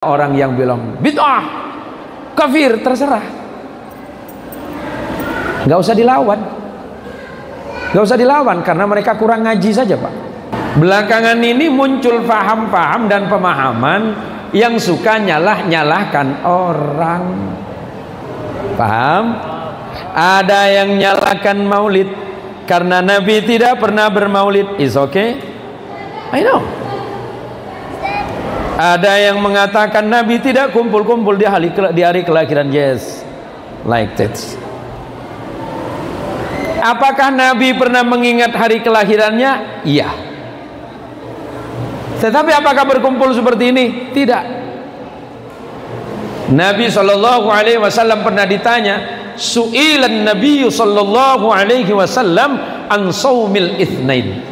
Orang yang bilang bid'ah, kafir, terserah, nggak usah dilawan, karena mereka kurang ngaji saja, Pak. Belakangan ini muncul paham-paham dan pemahaman yang suka nyalah-nyalahkan orang. Paham? Ada yang nyalahkan maulid karena Nabi tidak pernah bermaulid. Is okay? I know. Ada yang mengatakan Nabi tidak kumpul-kumpul di hari kelahiran. Yes, like that. Apakah Nabi pernah mengingat hari kelahirannya? Iya. Tetapi apakah berkumpul seperti ini? Tidak. Nabi SAW pernah ditanya, su'ilan Nabi SAW an saumil itsnain.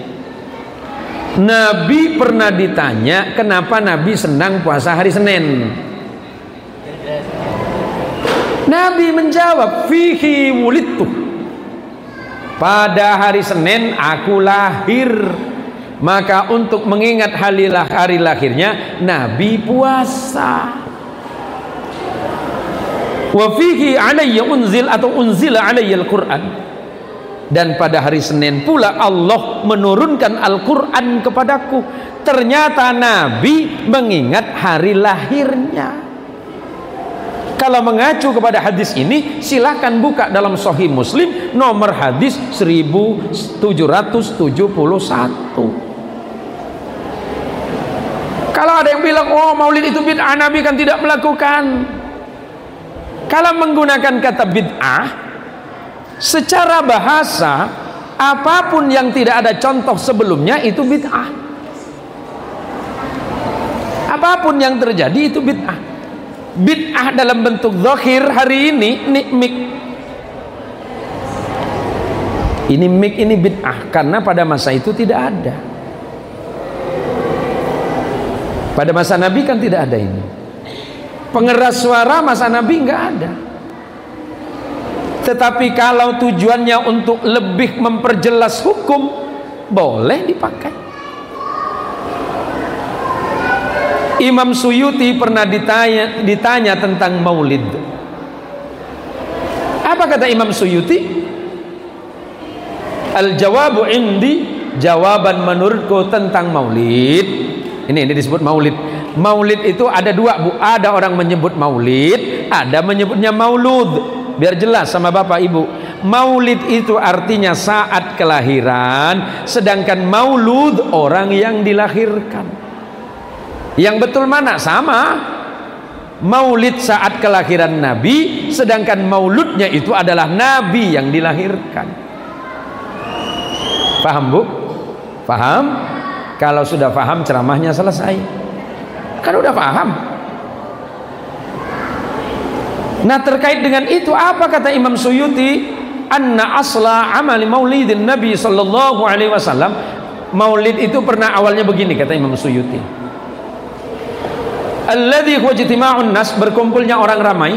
Nabi pernah ditanya kenapa Nabi senang puasa hari Senin. Nabi menjawab, fihi wulidtu, pada hari Senin aku lahir, maka untuk mengingat hari lahirnya Nabi puasa. Wa fihi alayya unzil atau unzila alayya al-Quran, dan pada hari Senin pula Allah menurunkan Al-Quran kepadaku. Ternyata Nabi mengingat hari lahirnya. Kalau mengacu kepada hadis ini, silahkan buka dalam Sahih Muslim nomor hadis 1771. Kalau ada yang bilang, oh maulid itu bid'ah, Nabi kan tidak melakukan. Kalau menggunakan kata bid'ah secara bahasa, apapun yang tidak ada contoh sebelumnya itu bid'ah. Apapun yang terjadi itu bid'ah. Bid'ah dalam bentuk zahir hari ini, mik. Ini mik, ini bid'ah karena pada masa itu tidak ada. Pada masa Nabi kan tidak ada ini. Pengeras suara masa Nabi nggak ada. Tetapi kalau tujuannya untuk lebih memperjelas hukum, boleh dipakai. Imam Suyuti pernah ditanya tentang maulid. Apa kata Imam Suyuti? Al-jawabu indi, jawaban menurutku tentang maulid. Ini disebut maulid. Maulid itu ada dua, Bu. Ada orang menyebut maulid, ada menyebutnya maulud. Biar jelas sama Bapak Ibu, maulid itu artinya saat kelahiran, sedangkan maulud orang yang dilahirkan. Yang betul mana? Sama. Maulid saat kelahiran Nabi, sedangkan mauludnya itu adalah Nabi yang dilahirkan. Paham, Bu? Paham? Kalau sudah paham, ceramahnya selesai. Kan udah paham. Nah, terkait dengan itu apa kata Imam Suyuti? Anna asla amali maulidin Nabi sallallahu alaihi wasallam. Maulid itu pernah awalnya begini kata Imam Suyuti. Alladhi huwa ijtima'un nas, berkumpulnya orang ramai.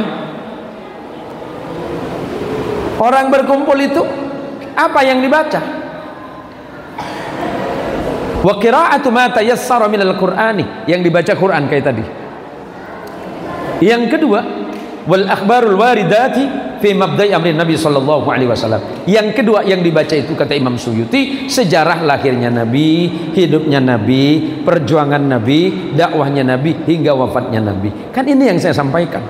Orang berkumpul itu apa yang dibaca? Wa qira'atu ma tayassara minal Qur'ani, yang dibaca Quran kayak tadi. Yang kedua, wal akhbarul waridati fi mabda'i amri Nabi sallallahu alaihi wasallam. Yang kedua yang dibaca itu kata Imam Suyuti, sejarah lahirnya Nabi, hidupnya Nabi, perjuangan Nabi, dakwahnya Nabi hingga wafatnya Nabi. Kan ini yang saya sampaikan.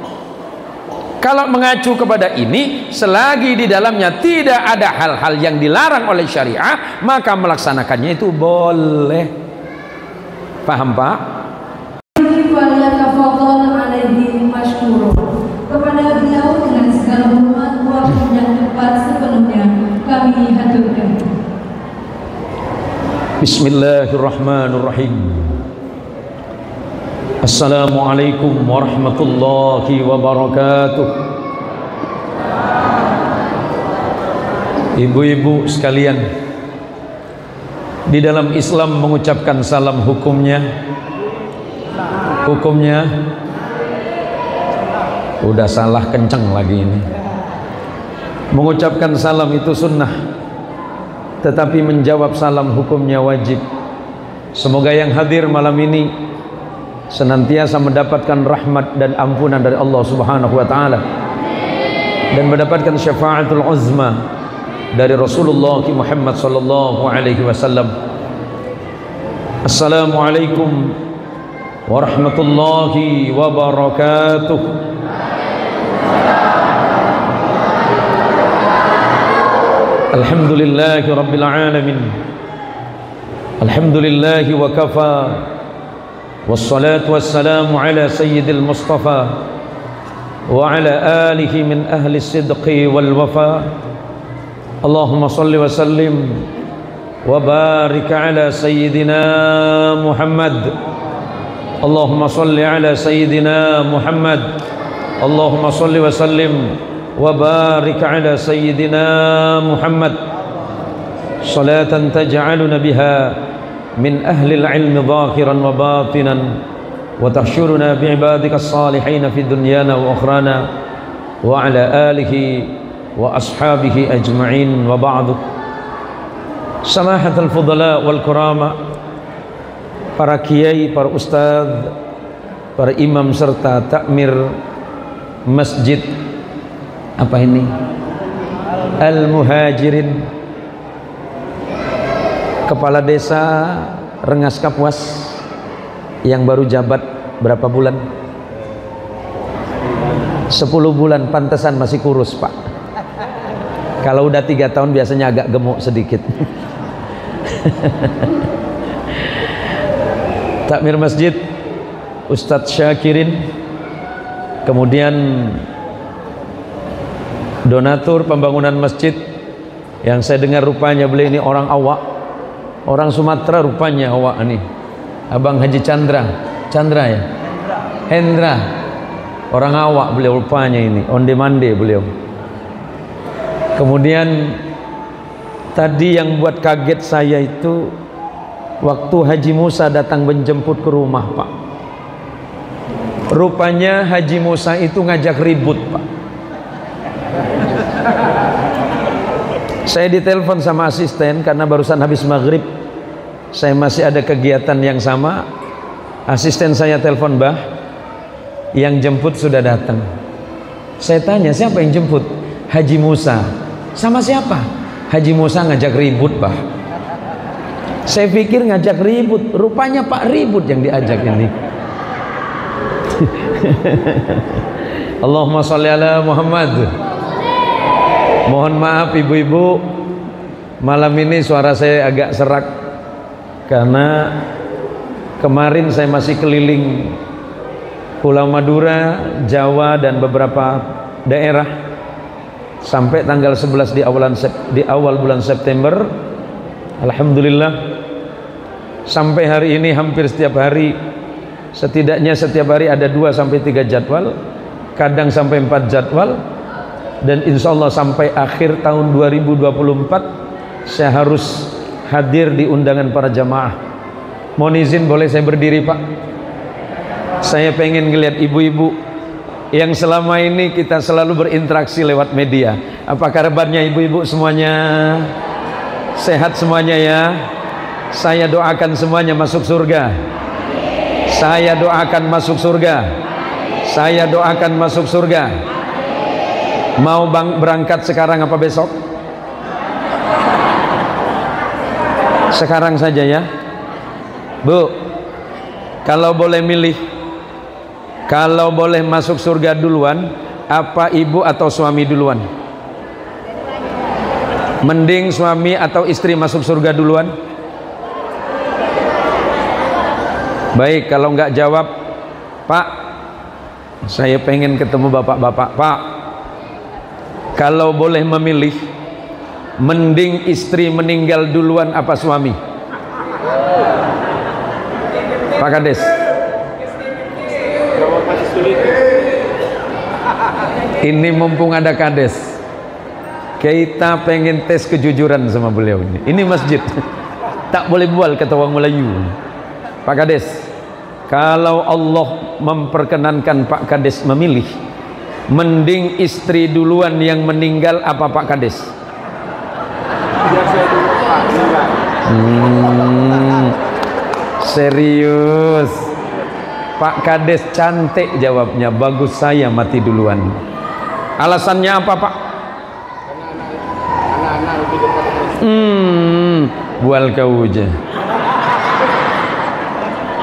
Kalau mengacu kepada ini, selagi di dalamnya tidak ada hal-hal yang dilarang oleh syariah, maka melaksanakannya itu boleh. Paham, Pak? Kepada beliau dengan segala hormat, waktu yang tepat sepenuhnya kami haturkan. Bismillahirrahmanirrahim. Assalamualaikum warahmatullahi wabarakatuh. Ibu-ibu sekalian, di dalam Islam mengucapkan salam hukumnya udah salah kenceng lagi ini. Mengucapkan salam itu sunnah, tetapi menjawab salam hukumnya wajib. Semoga yang hadir malam ini senantiasa mendapatkan rahmat dan ampunan dari Allah Subhanahu wa taala dan mendapatkan syafaatul uzma dari Rasulullah Muhammad sallallahu alaihi wasallam. Assalamualaikum warahmatullahi wabarakatuh. Alhamdulillahi rabbil alamin. Alhamdulillahi wa kafa. Wassalatu wassalamu ala sayyidil mustafa wa ala alihi min ahli sidqi wal wafa. Allahumma salli wa sallim wa barik ala sayyidina Muhammad. Allahumma salli ala sayyidina Muhammad. Allahumma salli wa sallim wa barik ala sayyidina Muhammad. Salatan taj'aluna biha min ahli al-ilmi zahiran wa batinan wa tahsyuruna bi'ibadika as-salihin fi dunyana wa akhrana wa ala alihi wa ashabihi ajma'in wa ba'du. Samahatul fudala wal kurama, para kiai, para ustaz, para imam serta takmir masjid apa ini Al-Muhajirin, kepala desa Rengas Kapuas yang baru jabat berapa bulan? 10 bulan, pantesan masih kurus Pak. Kalau udah 3 tahun biasanya agak gemuk sedikit. Takmir masjid Ustadz Syakirin, kemudian donatur pembangunan masjid yang saya dengar rupanya beliau ini orang awak, orang Sumatera rupanya awak ini, Abang Haji Chandra ya, Hendra, orang awak beliau rupanya ini, onde mande beliau. Kemudian tadi yang buat kaget saya itu waktu Haji Musa datang menjemput ke rumah Pak. Rupanya Haji Musa itu ngajak ribut Pak. Saya ditelepon sama asisten karena barusan habis maghrib, saya masih ada kegiatan yang sama. Asisten saya telepon, Bah, yang jemput sudah datang. Saya tanya, siapa yang jemput? Haji Musa. Sama siapa? Haji Musa ngajak ribut, Bah. Saya pikir ngajak ribut, rupanya Pak Ribut yang diajak ini. Allahumma sholli ala Muhammad. Mohon maaf ibu-ibu, malam ini suara saya agak serak karena kemarin saya masih keliling Pulau Madura, Jawa dan beberapa daerah sampai tanggal 11 di awal bulan September. Alhamdulillah sampai hari ini hampir setiap hari, setidaknya setiap hari ada 2 sampai 3 jadwal, kadang sampai 4 jadwal. Dan insya Allah sampai akhir tahun 2024 saya harus hadir di undangan para jamaah. Mohon izin boleh saya berdiri Pak? Saya pengen ngelihat ibu-ibu yang selama ini kita selalu berinteraksi lewat media. Apa kabarnya ibu-ibu semuanya? Sehat semuanya ya? Saya doakan semuanya masuk surga. Saya doakan masuk surga. Saya doakan masuk surga. Mau berangkat sekarang apa besok? Sekarang saja ya Bu. Kalau boleh milih, kalau boleh masuk surga duluan, apa ibu atau suami duluan? Mending suami atau istri masuk surga duluan? Baik, kalau nggak jawab, Pak, saya pengen ketemu bapak-bapak. Pak, kalau boleh memilih, mending istri meninggal duluan apa suami? Pak Kades. Ini mumpung ada Kades, kita pengen tes kejujuran sama beliau ini. Ini masjid, tak boleh bual kata orang Melayu. Pak Kades, kalau Allah memperkenankan Pak Kades memilih, mending istri duluan yang meninggal apa Pak Kades? Serius. Pak Kades cantik jawabnya, bagus saya mati duluan. Alasannya apa Pak? Anak-anak lebih dekat. Bual kau aja.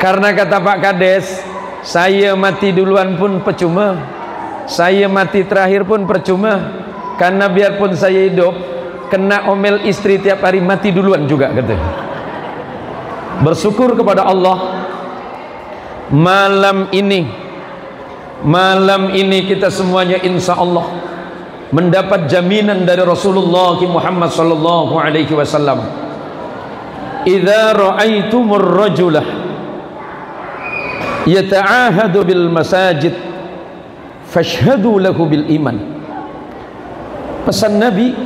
Karena kata Pak Kades, saya mati duluan pun percuma, saya mati terakhir pun percuma, karena biarpun saya hidup kena omel istri tiap hari, mati duluan juga katanya. Bersyukur kepada Allah, malam ini kita semuanya insya Allah mendapat jaminan dari Rasulullah Muhammad sallallahu alaihi wasallam. Idza ra'aitumur rajulah yata'ahadu bil masajid fashhadu lahu bil iman. Pesan Nabi,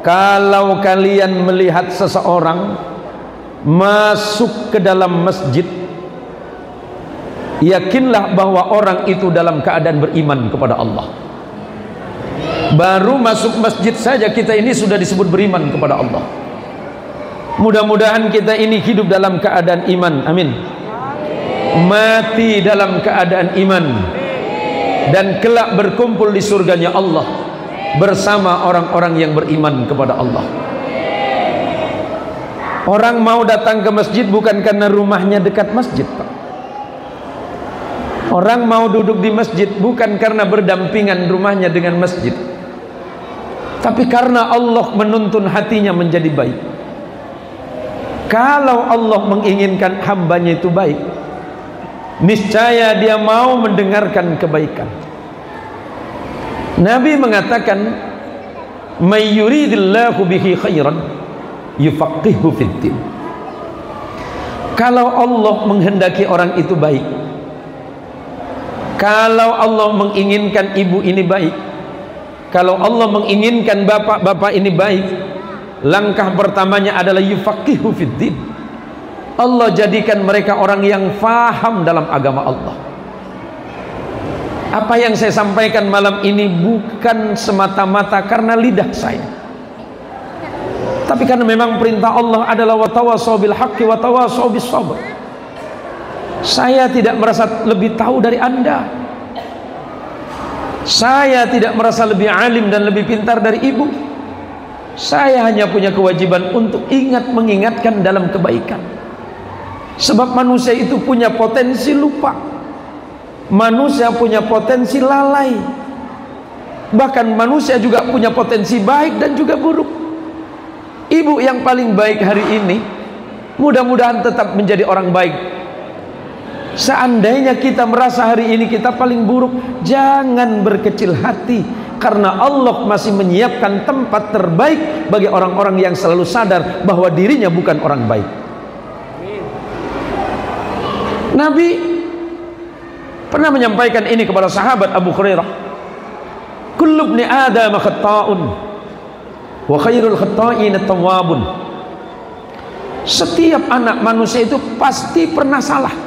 kalau kalian melihat seseorang masuk ke dalam masjid, yakinlah bahwa orang itu dalam keadaan beriman kepada Allah. Baru masuk masjid saja kita ini sudah disebut beriman kepada Allah. Mudah-mudahan kita ini hidup dalam keadaan iman, amin. Mati dalam keadaan iman, dan kelak berkumpul di surganya Allah bersama orang-orang yang beriman kepada Allah. Orang mau datang ke masjid bukan karena rumahnya dekat masjid, Pak. Orang mau duduk di masjid bukan karena berdampingan rumahnya dengan masjid, tapi karena Allah menuntun hatinya menjadi baik. Kalau Allah menginginkan hambanya itu baik, niscaya dia mau mendengarkan kebaikan. Nabi mengatakan, may yuridillahu bihi khairan yufaqihu fiddin. Kalau Allah menghendaki orang itu baik, kalau Allah menginginkan ibu ini baik, kalau Allah menginginkan bapak-bapak ini baik, langkah pertamanya adalah yufaqihu fiddin. Allah jadikan mereka orang yang faham dalam agama Allah. Apa yang saya sampaikan malam ini bukan semata-mata karena lidah saya, tapi karena memang perintah Allah adalah watawasau bil haqqi watawasau bis sabr. Saya tidak merasa lebih tahu dari Anda, saya tidak merasa lebih alim dan lebih pintar dari ibu. Saya hanya punya kewajiban untuk mengingatkan dalam kebaikan. Sebab manusia itu punya potensi lupa, manusia punya potensi lalai, bahkan manusia juga punya potensi baik dan juga buruk. Ibu yang paling baik hari ini mudah-mudahan tetap menjadi orang baik. Seandainya kita merasa hari ini kita paling buruk, jangan berkecil hati, karena Allah masih menyiapkan tempat terbaik bagi orang-orang yang selalu sadar bahwa dirinya bukan orang baik. Nabi pernah menyampaikan ini kepada sahabat Abu Hurairah, kullu ibni adam khata'un wa khairul khata'in at-tawwabun. Setiap anak manusia itu pasti pernah salah.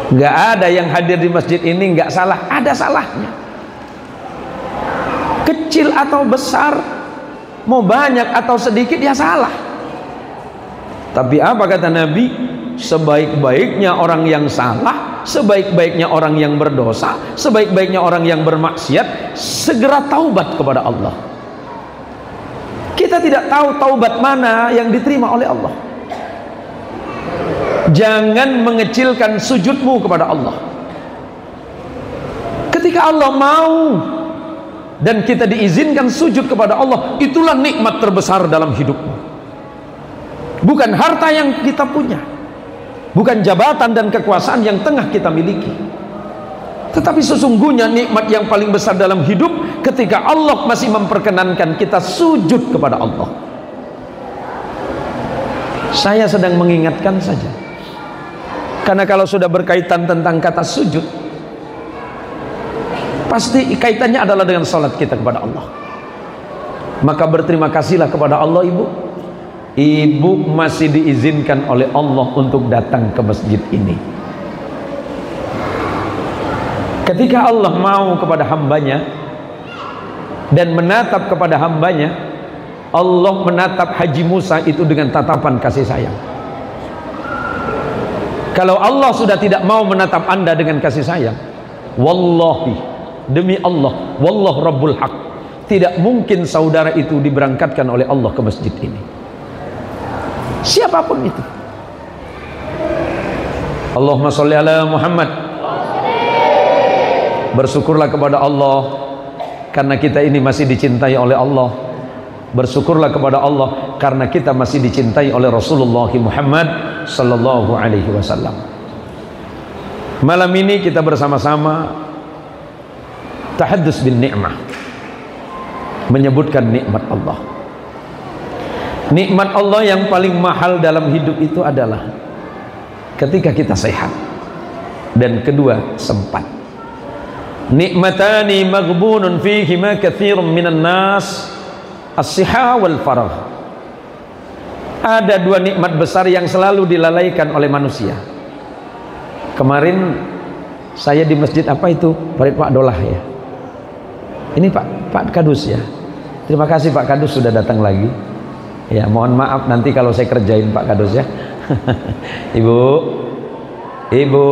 Nggak ada yang hadir di masjid ini nggak salah, ada salahnya. Kecil atau besar, mau banyak atau sedikit, ya salah. Tapi apa kata Nabi? Sebaik-baiknya orang yang salah, sebaik-baiknya orang yang berdosa, sebaik-baiknya orang yang bermaksiat, segera taubat kepada Allah. Kita tidak tahu taubat mana yang diterima oleh Allah. Jangan mengecilkan sujudmu kepada Allah. Ketika Allah mau dan kita diizinkan sujud kepada Allah, itulah nikmat terbesar dalam hidupmu. Bukan harta yang kita punya, bukan jabatan dan kekuasaan yang tengah kita miliki, tetapi sesungguhnya nikmat yang paling besar dalam hidup ketika Allah masih memperkenankan kita sujud kepada Allah. Saya sedang mengingatkan saja, karena kalau sudah berkaitan tentang kata sujud, pasti kaitannya adalah dengan salat kita kepada Allah. Maka berterima kasihlah kepada Allah, ibu. Ibu masih diizinkan oleh Allah untuk datang ke masjid ini. Ketika Allah mau kepada hambanya dan menatap kepada hambanya, Allah menatap Haji Musa itu dengan tatapan kasih sayang. Kalau Allah sudah tidak mau menatap Anda dengan kasih sayang, wallahi, demi Allah, wallah rabbul haq, tidak mungkin saudara itu diberangkatkan oleh Allah ke masjid ini, siapapun itu. Allahumma sholli ala Muhammad. Bersyukurlah kepada Allah karena kita ini masih dicintai oleh Allah. Bersyukurlah kepada Allah karena kita masih dicintai oleh Rasulullah Muhammad sallallahu alaihi wasallam. Malam ini kita bersama-sama tahaddus bin ni'mah, menyebutkan nikmat Allah. Nikmat Allah yang paling mahal dalam hidup itu adalah ketika kita sehat, dan kedua sempat. Nikmatani maghbunun fihima katsirun minan nas, as-siha wal faragh. Ada dua nikmat besar yang selalu dilalaikan oleh manusia. Kemarin saya di masjid apa itu? Pak Dolah ya. Ini Pak Kadus ya. Terima kasih Pak Kadus sudah datang lagi. Ya, mohon maaf nanti kalau saya kerjain Pak Kadus ya. Ibu,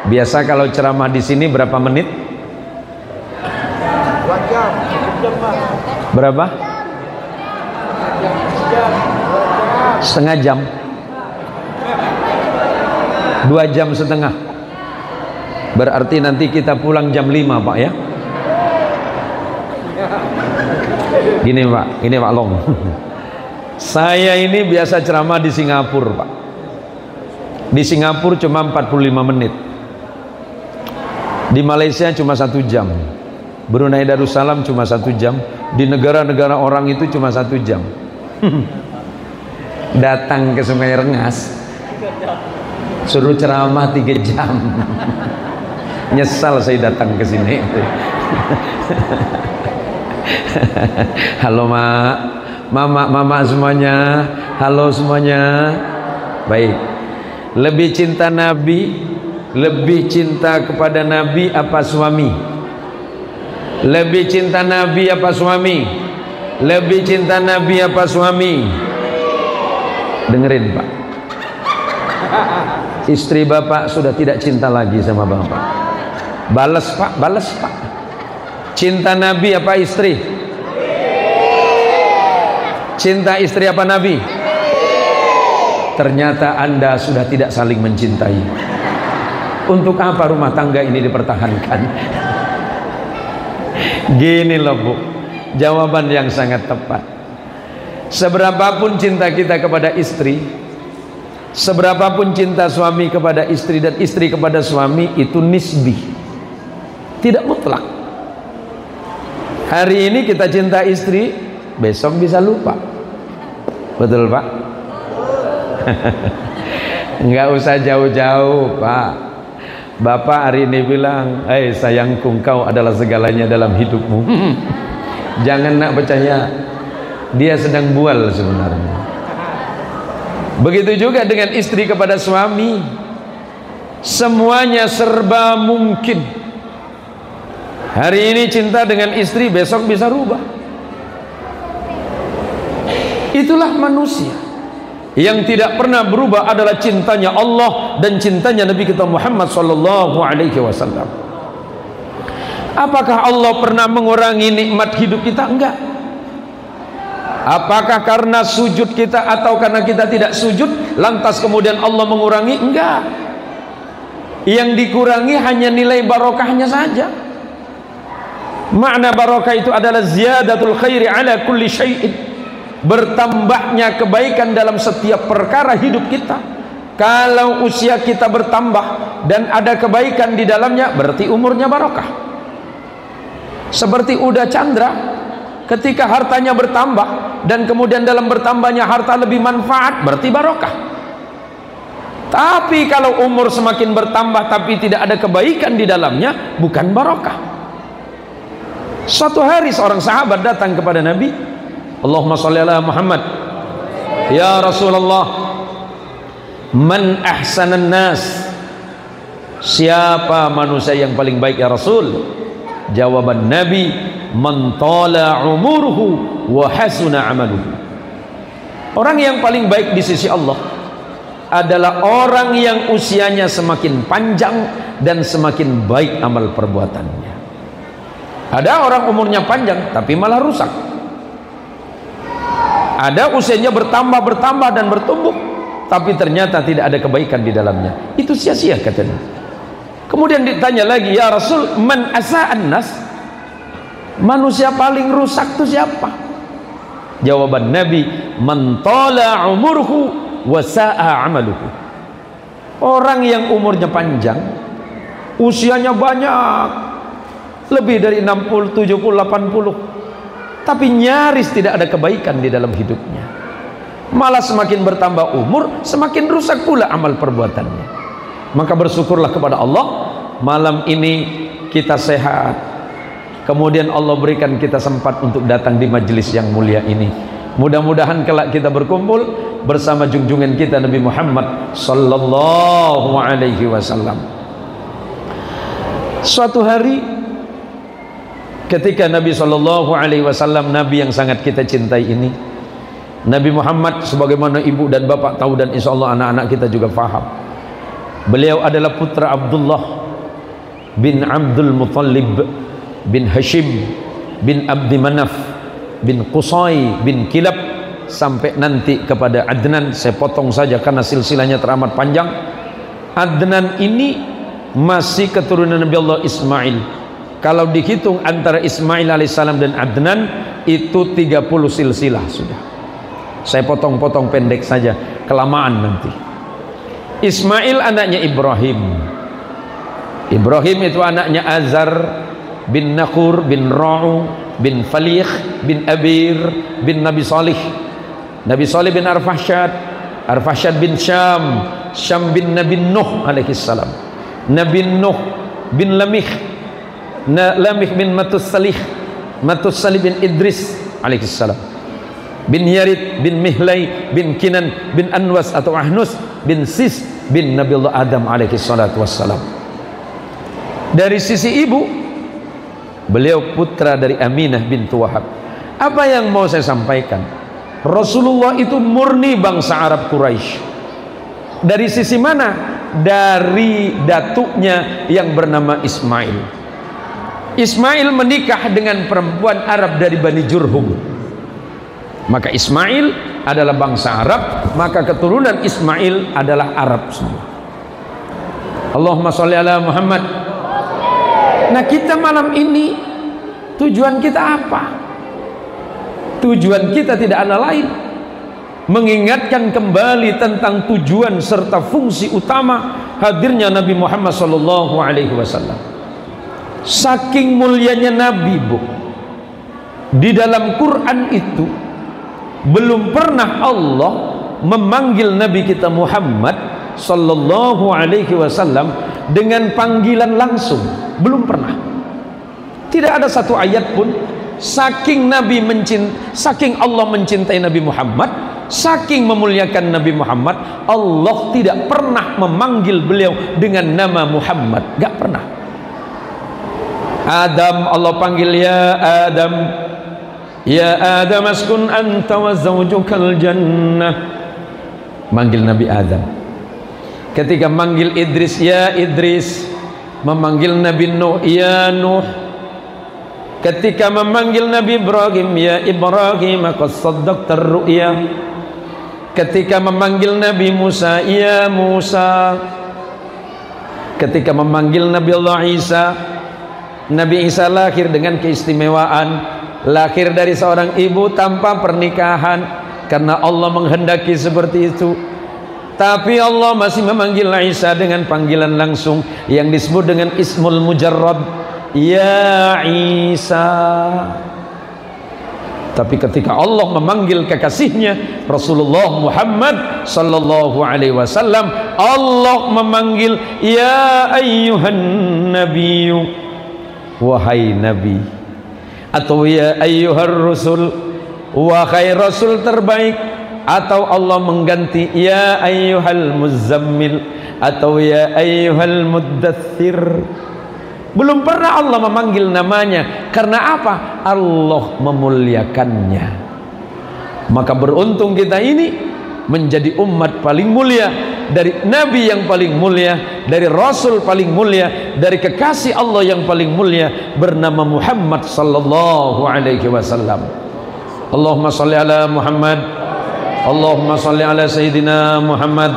biasa kalau ceramah di sini berapa menit? Berapa? Setengah jam. 2 jam setengah. Berarti nanti kita pulang jam 5 Pak ya. Gini Pak, ini Pak Long. Saya ini biasa ceramah di Singapura Pak. Di Singapura cuma 45 menit. Di Malaysia cuma 1 jam. Brunei Darussalam cuma 1 jam. Di negara-negara orang itu cuma 1 jam. Datang ke Sungai Rengas suruh ceramah 3 jam. Nyesal saya datang ke sini. Halo mama semuanya, halo semuanya. Baik, lebih cinta Nabi, lebih cinta kepada Nabi apa suami? Lebih cinta Nabi apa suami? Lebih cinta Nabi apa suami? Dengerin Pak, istri Bapak sudah tidak cinta lagi sama Bapak. Balas Pak, balas Pak. Cinta Nabi apa istri? Cinta istri apa Nabi? Ternyata Anda sudah tidak saling mencintai. Untuk apa rumah tangga ini dipertahankan? Gini loh Bu, jawaban yang sangat tepat. Seberapapun cinta kita kepada istri, seberapapun cinta suami kepada istri dan istri kepada suami, itu nisbi, tidak mutlak. Hari ini kita cinta istri, besok bisa lupa. Betul Pak? Enggak usah jauh-jauh Pak. Bapak hari ini bilang, sayangku, engkau adalah segalanya dalam hidupmu. Jangan nak percaya, dia sedang bual sebenarnya. Begitu juga dengan istri kepada suami, semuanya serba mungkin. Hari ini cinta dengan istri, besok bisa rubah. Itulah manusia. Yang tidak pernah berubah adalah cintanya Allah dan cintanya Nabi kita Muhammad sallallahu alaihi wasallam. Apakah Allah pernah mengurangi nikmat hidup kita? Enggak. Apakah karena sujud kita atau karena kita tidak sujud lantas kemudian Allah mengurangi? Enggak. Yang dikurangi hanya nilai barokahnya saja. Makna barokah itu adalah ziyadatul khairi ala kulli syai'in, bertambahnya kebaikan dalam setiap perkara hidup kita. Kalau usia kita bertambah dan ada kebaikan di dalamnya, berarti umurnya barokah. Seperti Uda Chandra, ketika hartanya bertambah dan kemudian dalam bertambahnya harta lebih manfaat, berarti barokah. Tapi kalau umur semakin bertambah tapi tidak ada kebaikan di dalamnya, bukan barokah. Suatu hari seorang sahabat datang kepada Nabi, Allahumma sholli ala Muhammad. Ya Rasulullah, man ahsanan nas, siapa manusia yang paling baik ya Rasul? Jawaban Nabi, man tala umuruhu wa hasuna amaluhu. Orang yang paling baik di sisi Allah adalah orang yang usianya semakin panjang dan semakin baik amal perbuatannya. Ada orang umurnya panjang tapi malah rusak. Ada usianya bertambah dan bertumbuh, tapi ternyata tidak ada kebaikan di dalamnya. Itu sia-sia katanya. Kemudian ditanya lagi, ya Rasul, man asa'an nas? Manusia paling rusak itu siapa? Jawaban Nabi, man tala umurhu wa sa'a amaluhu. Orang yang umurnya panjang, usianya banyak, lebih dari 60, 70, 80, tapi nyaris tidak ada kebaikan di dalam hidupnya. Malah semakin bertambah umur, semakin rusak pula amal perbuatannya. Maka bersyukurlah kepada Allah, malam ini kita sehat. Kemudian Allah berikan kita sempat untuk datang di majelis yang mulia ini. Mudah-mudahan kelak kita berkumpul bersama junjungan kita Nabi Muhammad sallallahu alaihi wasallam. Suatu hari ketika Nabi sallallahu alaihi wasallam, Nabi yang sangat kita cintai ini, Nabi Muhammad, sebagaimana ibu dan bapak tahu dan insya Allah anak-anak kita juga faham, beliau adalah putra Abdullah bin Abdul Muttalib bin Hashim bin Abdi Manaf bin Qusay bin Kilab sampai nanti kepada Adnan. Saya potong saja karena silsilahnya teramat panjang. Adnan ini masih keturunan Nabi Allah Ismail. Kalau dihitung antara Ismail alaihissalam dan Adnan itu 30 silsilah sudah. Saya potong-potong pendek saja, kelamaan nanti. Ismail anaknya Ibrahim. Ibrahim itu anaknya Azar bin Nakhur bin Ra'u bin Falih bin Abir bin Nabi Salih. Nabi Salih bin Arfahsyad, Arfahsyad bin Syam, Syam bin Nabi Nuh alaihissalam, Nabi Nuh bin Lamih, Lamih bin Matus Salih, Matus Salih bin Idris alaihissalam, bin Yarid bin Mihlai bin Kinan bin Anwas atau Ahnus bin Sis bin Nabi Allah Adam alaihissalatu wassalam. Dari sisi ibu, beliau putra dari Aminah bintu Wahab. Apa yang mau saya sampaikan? Rasulullah itu murni bangsa Arab Quraisy. Dari sisi mana? Dari datuknya yang bernama Ismail. Ismail menikah dengan perempuan Arab dari Bani Jurhum. Maka Ismail adalah bangsa Arab, maka keturunan Ismail adalah Arab semua. Allahumma sholli ala Muhammad. Nah, kita malam ini tujuan kita apa? Tujuan kita tidak ada lain, mengingatkan kembali tentang tujuan serta fungsi utama hadirnya Nabi Muhammad sallallahu alaihi wasallam. Saking mulianya Nabi, Bu, di dalam Quran itu belum pernah Allah memanggil Nabi kita Muhammad sallallahu alaihi wasallam dengan panggilan langsung. Belum pernah. Tidak ada satu ayat pun. Saking Allah mencintai Nabi Muhammad, saking memuliakan Nabi Muhammad, Allah tidak pernah memanggil beliau dengan nama Muhammad. Gak pernah. Adam, Allah panggil ya Adam, ya Adam askun anta wa zawjukal jannah. Manggil Nabi Adam. Ketika manggil Idris, ya Idris. Memanggil Nabi Nuh, ya Nuh. Ketika memanggil Nabi Ibrahim, ya Ibrahim, qad saddaqtar ru'ya. Ketika memanggil Nabi Musa, ya Musa. Ketika memanggil Nabi Allah Isa, Nabi Isa lahir dengan keistimewaan, lahir dari seorang ibu tanpa pernikahan, karena Allah menghendaki seperti itu. Tapi Allah masih memanggil Isa dengan panggilan langsung yang disebut dengan Ismul Mujarrad, ya Isa. Tapi ketika Allah memanggil kekasihnya Rasulullah Muhammad sallallahu alaihi wasallam, Allah memanggil ya ayyuhan nabiyyu, wahai nabi, atau ya ayyuhar rasul, wahai rasul terbaik. Atau Allah mengganti ya ayyuhal muzammil, atau ya ayyuhal muddathir. Belum pernah Allah memanggil namanya. Karena apa? Allah memuliakannya. Maka beruntung kita ini menjadi umat paling mulia dari nabi yang paling mulia, dari rasul paling mulia, dari kekasih Allah yang paling mulia, bernama Muhammad sallallahu alaihi wasallam. Allahumma salli ala Muhammad, Allahumma salli ala Sayyidina Muhammad.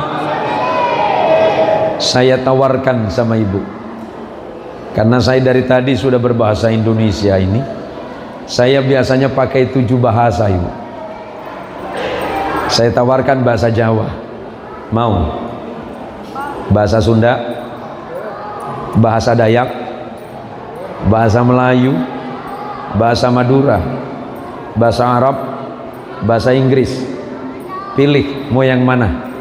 Saya tawarkan sama ibu, karena saya dari tadi sudah berbahasa Indonesia ini. Saya biasanya pakai 7 bahasa ibu. Saya tawarkan bahasa Jawa, mau? Bahasa Sunda, bahasa Dayak, bahasa Melayu, bahasa Madura, bahasa Arab, bahasa Inggris. Pilih mau yang mana?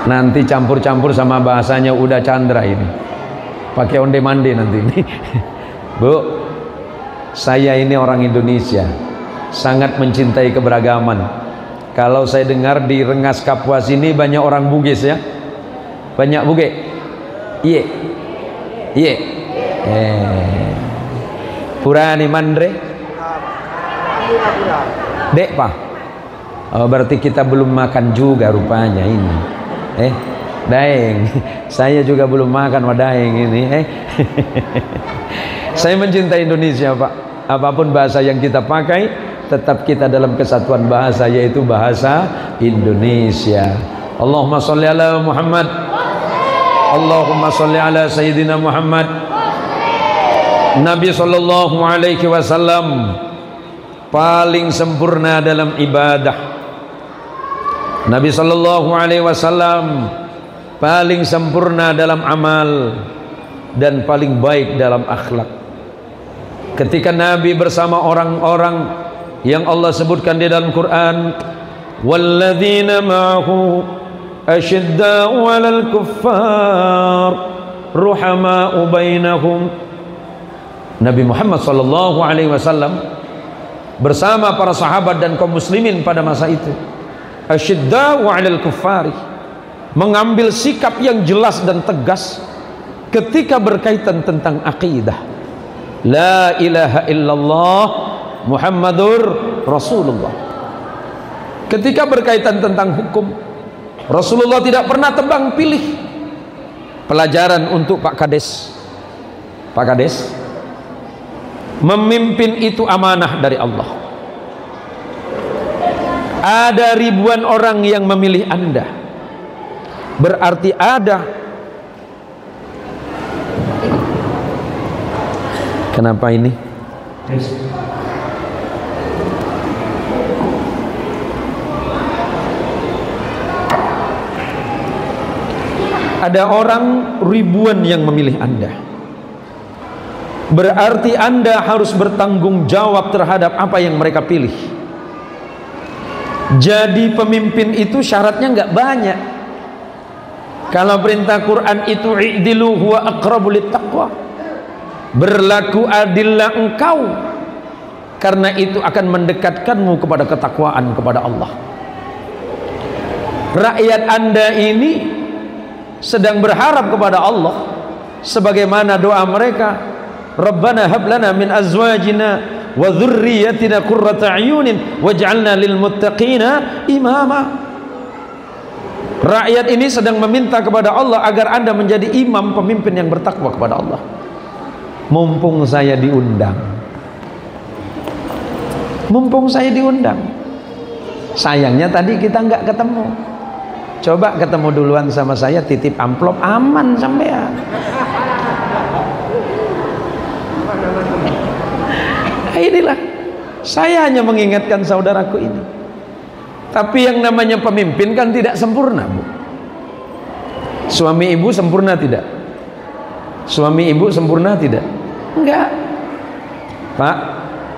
Nanti campur-campur sama bahasanya udah Chandra ini, pakai onde-mande nanti ini. Bu, saya ini orang Indonesia, sangat mencintai keberagaman. Kalau saya dengar di Rengas Kapuas ini banyak orang Bugis ya, banyak Buge. Iye, iye. Purani Mandre, Dek Pak. Oh, berarti kita belum makan juga rupanya ini. Daeng, saya juga belum makan wadaeng ini. Saya mencintai Indonesia Pak. Apapun bahasa yang kita pakai, tetap kita dalam kesatuan bahasa, yaitu bahasa Indonesia. Allahumma sholli ala Muhammad, Allahumma sholli ala Sayyidina Muhammad. Nabi sallallahu alaihi wasallam paling sempurna dalam ibadah. Nabi sallallahu alaihi wasallam paling sempurna dalam amal dan paling baik dalam akhlak. Ketika Nabi bersama orang-orang yang Allah sebutkan di dalam Quran, walladzina ma'ahu asyidda'u 'alal kuffar ruhama'u bainahum. Nabi Muhammad sallallahu alaihi wasallam bersama para sahabat dan kaum muslimin pada masa itu, asyidda'u 'alal kuffar, mengambil sikap yang jelas dan tegas ketika berkaitan tentang akidah. La ilaha illallah Muhammadur Rasulullah. Ketika berkaitan tentang hukum, Rasulullah tidak pernah tebang pilih. Pelajaran untuk Pak Kades. Pak Kades, memimpin itu amanah dari Allah. Ada ribuan orang yang memilih Anda, berarti ada. Kenapa ini? Ada orang ribuan yang memilih Anda, berarti Anda harus bertanggung jawab terhadap apa yang mereka pilih. Jadi pemimpin itu syaratnya nggak banyak. Kalau perintah Quran itu i'dilu huwa aqrabu littaqwa, berlaku adillah engkau, karena itu akan mendekatkanmu kepada ketakwaan kepada Allah. Rakyat Anda ini sedang berharap kepada Allah, sebagaimana doa mereka, Rabbana hab lana min azwajina wa dzurriyyatina qurrata a'yunin waj'alna lil muttaqina imama. Rakyat ini sedang meminta kepada Allah agar Anda menjadi imam, pemimpin yang bertakwa kepada Allah. Mumpung saya diundang, mumpung saya diundang. Sayangnya tadi kita nggak ketemu. Coba ketemu duluan sama saya, titip amplop, aman sampean. Inilah, saya hanya mengingatkan saudaraku ini. Tapi yang namanya pemimpin kan tidak sempurna, Bu. Suami ibu sempurna tidak? Suami ibu sempurna tidak? Enggak. Pak,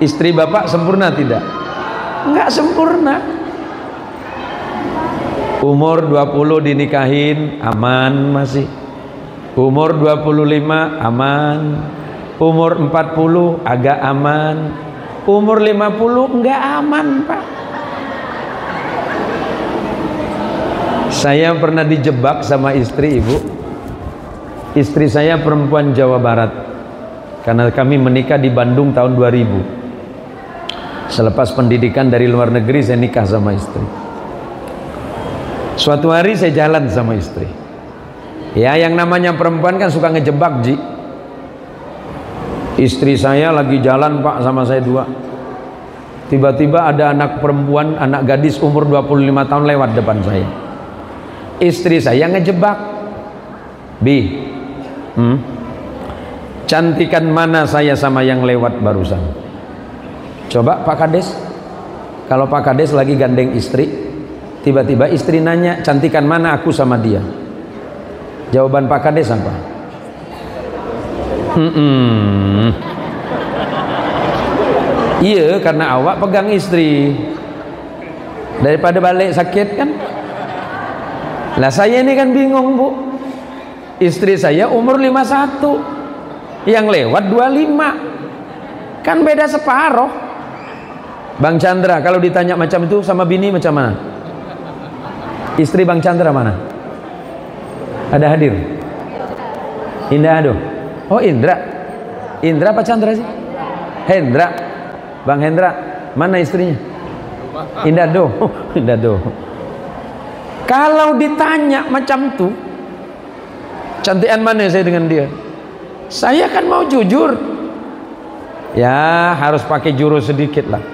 istri bapak sempurna tidak? Enggak sempurna. Umur 20 dinikahin, aman masih. Umur 25 aman. Umur 40 agak aman. Umur 50 enggak aman, Pak. Saya pernah dijebak sama istri ibu. Istri saya perempuan Jawa Barat, karena kami menikah di Bandung tahun 2000. Selepas pendidikan dari luar negeri saya nikah sama istri. Suatu hari saya jalan sama istri. Ya, yang namanya perempuan kan suka ngejebak, Ji. Istri saya lagi jalan, Pak, sama saya dua. Tiba-tiba ada anak perempuan, anak gadis umur 25 tahun lewat depan saya. Istri saya ngejebak. Cantikan mana saya sama yang lewat barusan? Coba Pak Kades. Kalau Pak Kades lagi gandeng istri, tiba-tiba istri nanya, cantikan mana aku sama dia? Jawaban Pak Kades apa? Iya, karena awak pegang istri. Daripada balik sakit kan. Lah saya ini kan bingung, Bu. Istri saya umur 51, yang lewat 25. Kan beda separuh. Bang Chandra kalau ditanya macam itu sama bini macam mana? Istri Bang Chandra mana? Ada hadir? Indah Ado. Oh, Indra. Indra apa Chandra sih? Hendra. Bang Hendra, mana istrinya? Indah Do. Indah Do. Kalau ditanya macam tuh, cantikan mana saya dengan dia? Saya kan mau jujur. Ya, harus pakai jurus sedikit lah.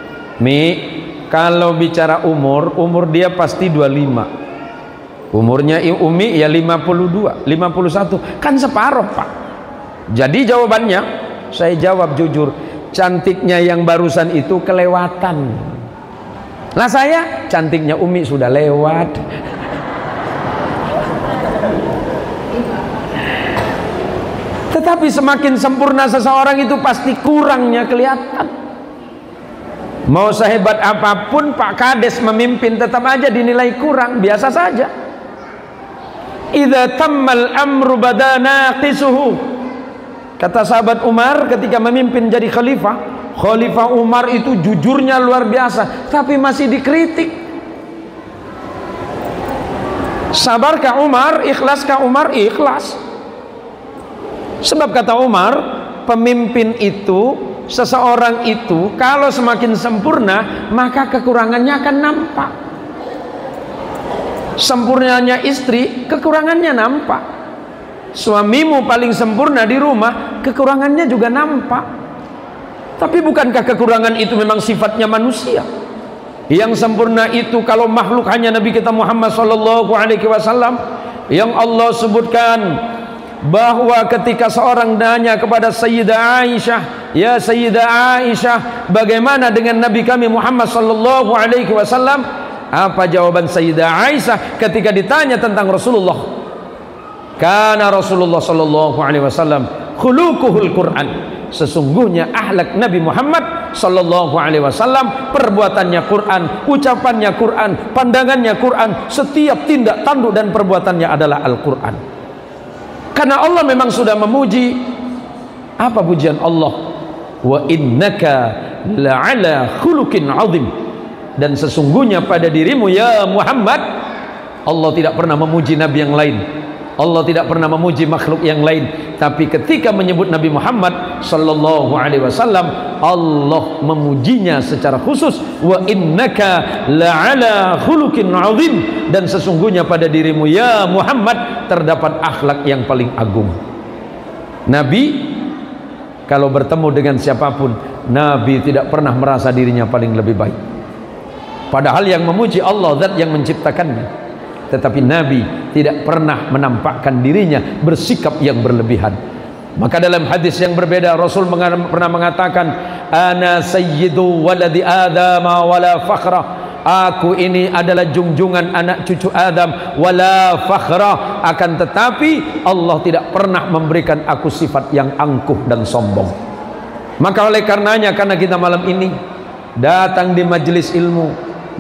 Kalau bicara umur dia pasti 25. Umurnya Umi ya 52, 51. Kan separuh, Pak. Jadi jawabannya, saya jawab jujur, cantiknya yang barusan itu kelewatan. Nah saya, cantiknya Umi sudah lewat. Tetapi semakin sempurna seseorang itu pasti kurangnya kelihatan. Mau sehebat apapun Pak Kades memimpin, tetap aja dinilai kurang, biasa saja. Idza tammal amru badana qisuhu. Kata sahabat Umar ketika memimpin jadi khalifah, Khalifah Umar itu jujurnya luar biasa, tapi masih dikritik. Sabarkah Umar? Ikhlaskah Umar? Ikhlas. Sebab kata Umar, pemimpin itu, seseorang itu kalau semakin sempurna, maka kekurangannya akan nampak. Sempurnanya istri, kekurangannya nampak. Suamimu paling sempurna di rumah, kekurangannya juga nampak. Tapi bukankah kekurangan itu memang sifatnya manusia? Yang sempurna itu kalau makhluk hanya Nabi kita Muhammad SAW, yang Allah sebutkan bahwa ketika seorang nanya kepada Sayyidah Aisyah, ya Sayyidah Aisyah, bagaimana dengan Nabi kami Muhammad SAW? Apa jawaban Sayyidah Aisyah ketika ditanya tentang Rasulullah? Karena Rasulullah SAW khuluquhul Quran. Sesungguhnya akhlak Nabi Muhammad SAW, perbuatannya Quran, ucapannya Quran, pandangannya Quran, setiap tindak tanduk dan perbuatannya adalah Al-Quran. Karena Allah memang sudah memuji. Apa pujian Allah? Wa innaka la'ala khuluqin azim. Dan sesungguhnya pada dirimu ya Muhammad, Allah tidak pernah memuji nabi yang lain, Allah tidak pernah memuji makhluk yang lain, tapi ketika menyebut Nabi Muhammad sallallahu alaihi wasallam, Allah memujinya secara khusus. Wa innaka la'ala khuluqin azim. Dan sesungguhnya pada dirimu ya Muhammad terdapat akhlak yang paling agung. Nabi kalau bertemu dengan siapapun, Nabi tidak pernah merasa dirinya paling lebih baik, padahal yang memuji Allah zat yang menciptakannya. Tetapi Nabi tidak pernah menampakkan dirinya bersikap yang berlebihan. Maka dalam hadis yang berbeda Rasul pernah mengatakan, ana sayyidu waladi Adam wala fakhra. Aku ini adalah junjungan anak cucu Adam, wala fakhra. Akan tetapi Allah tidak pernah memberikan aku sifat yang angkuh dan sombong. Maka oleh karenanya, karena kita malam ini datang di majelis ilmu,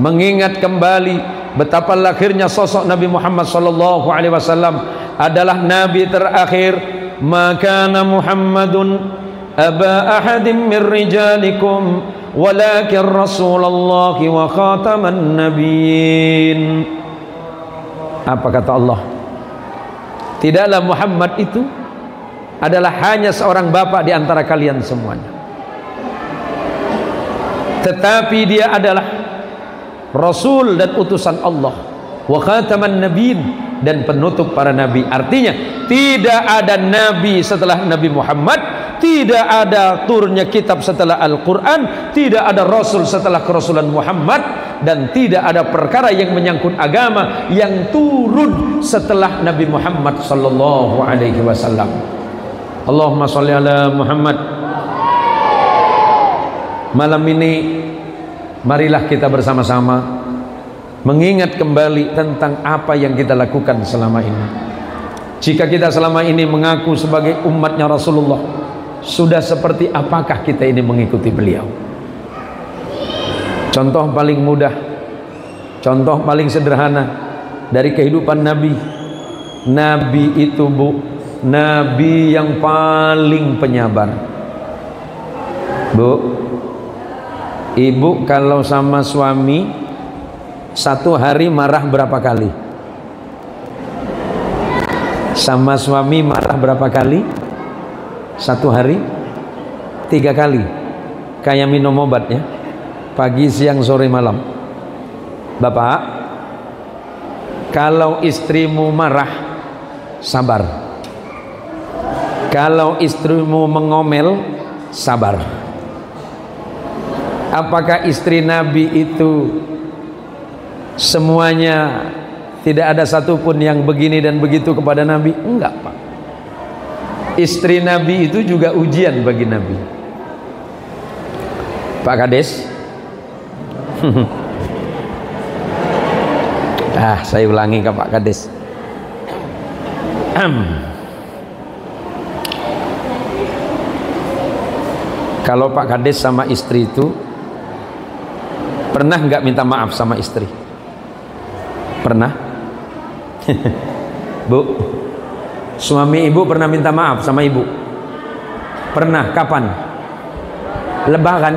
mengingat kembali betapa lahirnya sosok Nabi Muhammad SAW adalah Nabi terakhir. Maka Muhammadun aba ahadim min rijalikum walakin Rasulullah wa khataman nabiyyin. Apa kata Allah? Tidaklah Muhammad itu adalah hanya seorang bapak di antara kalian semuanya, tetapi dia adalah Rasul dan utusan Allah, wa khataman nabiyyin, dan penutup para nabi. Artinya tidak ada nabi setelah Nabi Muhammad, tidak ada turunnya kitab setelah Al-Quran, tidak ada rasul setelah kerasulan Muhammad, dan tidak ada perkara yang menyangkut agama yang turun setelah Nabi Muhammad sallallahu alaihi wasallam. Allahumma sholli ala Muhammad. Malam ini marilah kita bersama-sama mengingat kembali tentang apa yang kita lakukan selama ini. Jika kita selama ini mengaku sebagai umatnya Rasulullah, sudah seperti apakah kita ini mengikuti beliau? Contoh paling mudah, contoh paling sederhana dari kehidupan Nabi. Nabi itu, Bu, Nabi yang paling penyabar. Bu, ibu kalau sama suami satu hari marah berapa kali? Sama suami marah berapa kali? Satu hari 3 kali. Kayak minum obat ya, pagi, siang, sore, malam. Bapak, kalau istrimu marah, sabar. Kalau istrimu mengomel, sabar. Apakah istri Nabi itu semuanya tidak ada satupun yang begini dan begitu kepada Nabi? Enggak, Pak. Istri Nabi itu juga ujian bagi Nabi. Pak Kades. Saya ulangi ke Pak Kades. Kalau Pak Kades sama istri itu pernah nggak minta maaf sama istri? Pernah? Bu, suami ibu pernah minta maaf sama ibu? Pernah? Kapan? Lebaran.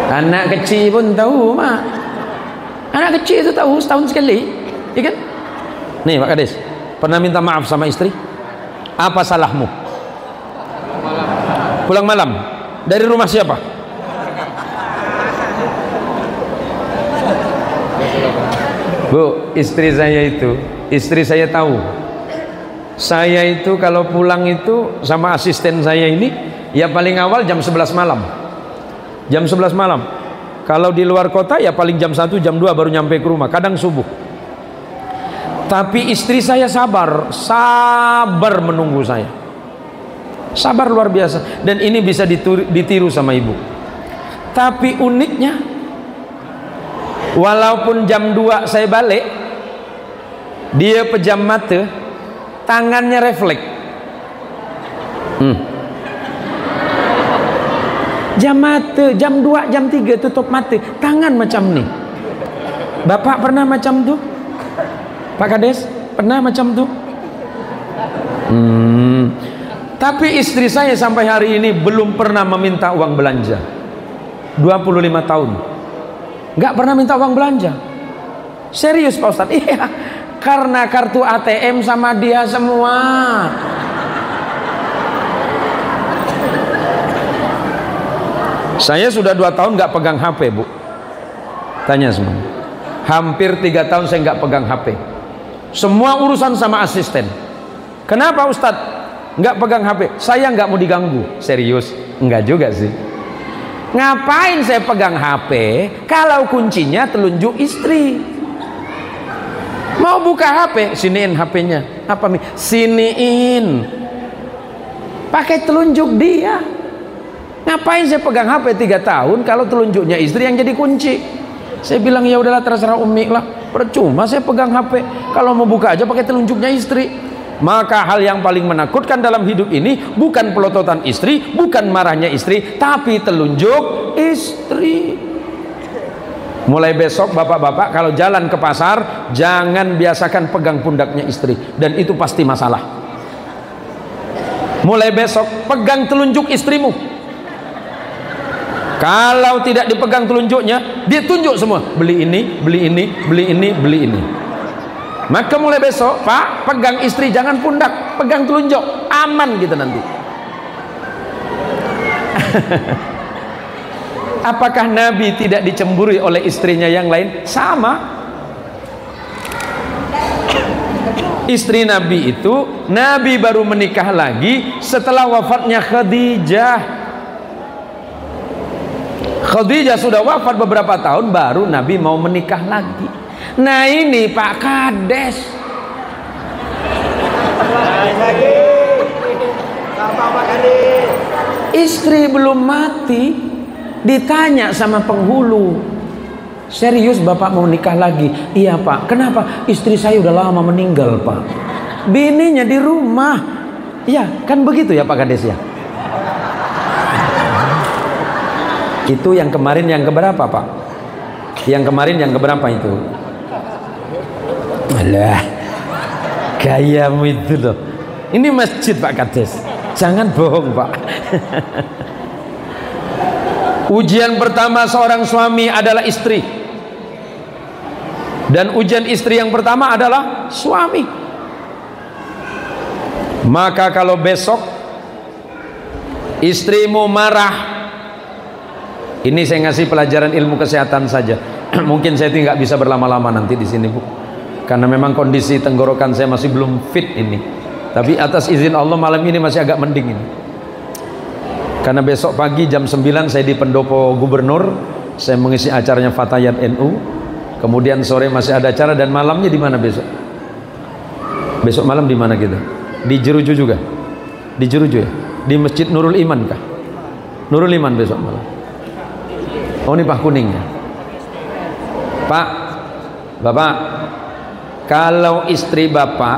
Anak kecil pun tahu, Mak. Anak kecil itu tahu, setahun sekali, iya kan? Nih Pak Kades, pernah minta maaf sama istri? Apa salahmu? Pulang malam. Dari rumah siapa? Bu, istri saya tahu. Saya itu kalau pulang itu sama asisten saya ini, ya paling awal jam 11 malam. Jam 11 malam. Kalau di luar kota ya paling jam 1, jam 2 baru nyampe ke rumah, kadang subuh. Tapi istri saya sabar menunggu saya. Sabar luar biasa. Dan ini bisa ditiru sama ibu. Tapi uniknya, walaupun jam 2 saya balik, dia pejam mata, tangannya refleks. Jam mata, jam 2, jam 3 tutup mata, tangan macam nih. Bapak pernah macam tuh? Pak Kades, pernah macam tuh? Tapi istri saya sampai hari ini belum pernah meminta uang belanja. 25 tahun nggak pernah minta uang belanja. Serius Pak Ustadz? Iya, karena kartu ATM sama dia semua. Saya sudah 2 tahun nggak pegang HP, Bu. Tanya semua. Hampir 3 tahun saya nggak pegang HP. Semua urusan sama asisten. Kenapa Ustadz nggak pegang HP? Saya nggak mau diganggu. Serius? Enggak juga sih. Ngapain saya pegang HP kalau kuncinya telunjuk istri? Mau buka HP, siniin HP-nya. Apa nih? Siniin. Pakai telunjuk dia. Ngapain saya pegang HP 3 tahun kalau telunjuknya istri yang jadi kunci? Saya bilang ya udahlah, terserah Umi lah. Percuma saya pegang HP. Kalau mau buka aja pakai telunjuknya istri. Maka hal yang paling menakutkan dalam hidup ini bukan pelototan istri, bukan marahnya istri, tapi telunjuk istri. Mulai besok bapak-bapak kalau jalan ke pasar, jangan biasakan pegang pundaknya istri, dan itu pasti masalah. Mulai besok pegang telunjuk istrimu. Kalau tidak dipegang telunjuknya, dia tunjuk semua, beli ini, beli ini, beli ini, beli ini. Maka mulai besok, Pak, pegang istri, jangan pundak, pegang telunjuk, aman gitu nanti. Apakah Nabi tidak dicemburi oleh istrinya yang lain? Sama. Istri Nabi itu, Nabi baru menikah lagi setelah wafatnya Khadijah. Khadijah sudah wafat beberapa tahun, baru Nabi mau menikah lagi. Nah ini Pak Kades, istri belum mati ditanya sama penghulu, serius Bapak mau nikah lagi? Iya Pak. Kenapa? Istri saya udah lama meninggal Pak, bininya di rumah. Ya kan begitu ya Pak Kades ya. Itu yang kemarin yang keberapa Pak? Yang kemarin yang keberapa itu? Alah, gayamu itu loh. Ini masjid Pak Kades, jangan bohong Pak. Ujian pertama seorang suami adalah istri, dan ujian istri yang pertama adalah suami. Maka kalau besok istrimu marah, ini saya ngasih pelajaran ilmu kesehatan saja. Mungkin saya tidak bisa berlama-lama nanti di sini Bu, karena memang kondisi tenggorokan saya masih belum fit ini. Tapi atas izin Allah malam ini masih agak mending ini. Karena besok pagi jam 9 saya di pendopo gubernur, saya mengisi acaranya Fatayat NU. Kemudian sore masih ada acara, dan malamnya di mana besok? Besok malam di mana kita? Di Jeruju juga. Di Jeruju ya? Di Masjid Nurul Iman kah? Nurul Iman besok malam. Oh ini Pak Kuning ya. Pak, Bapak, kalau istri Bapak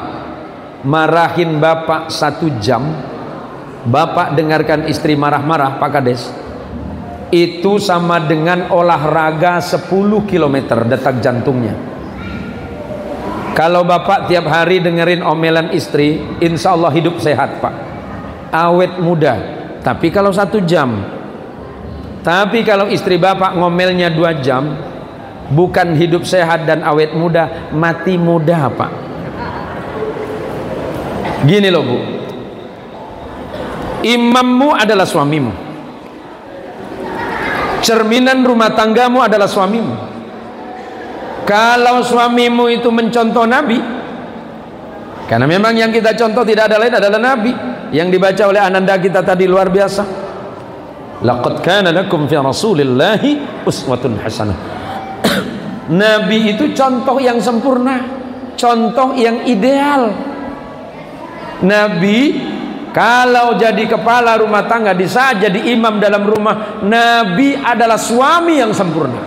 marahin Bapak 1 jam, Bapak dengarkan istri marah-marah Pak Kades, itu sama dengan olahraga 10 km detak jantungnya. Kalau Bapak tiap hari dengerin omelan istri, insya Allah hidup sehat Pak, awet muda. Tapi kalau 1 jam. Tapi kalau istri Bapak ngomelnya 2 jam, bukan hidup sehat dan awet muda, mati muda Pak. Gini loh Bu, imammu adalah suamimu, cerminan rumah tanggamu adalah suamimu. Kalau suamimu itu mencontoh Nabi, karena memang yang kita contoh tidak ada lain adalah Nabi, yang dibaca oleh ananda kita tadi luar biasa. Laqad kana lakum fi rasulillahi uswatun hasanah. Nabi itu contoh yang sempurna, contoh yang ideal. Nabi kalau jadi kepala rumah tangga, di saat jadi imam dalam rumah, Nabi adalah suami yang sempurna.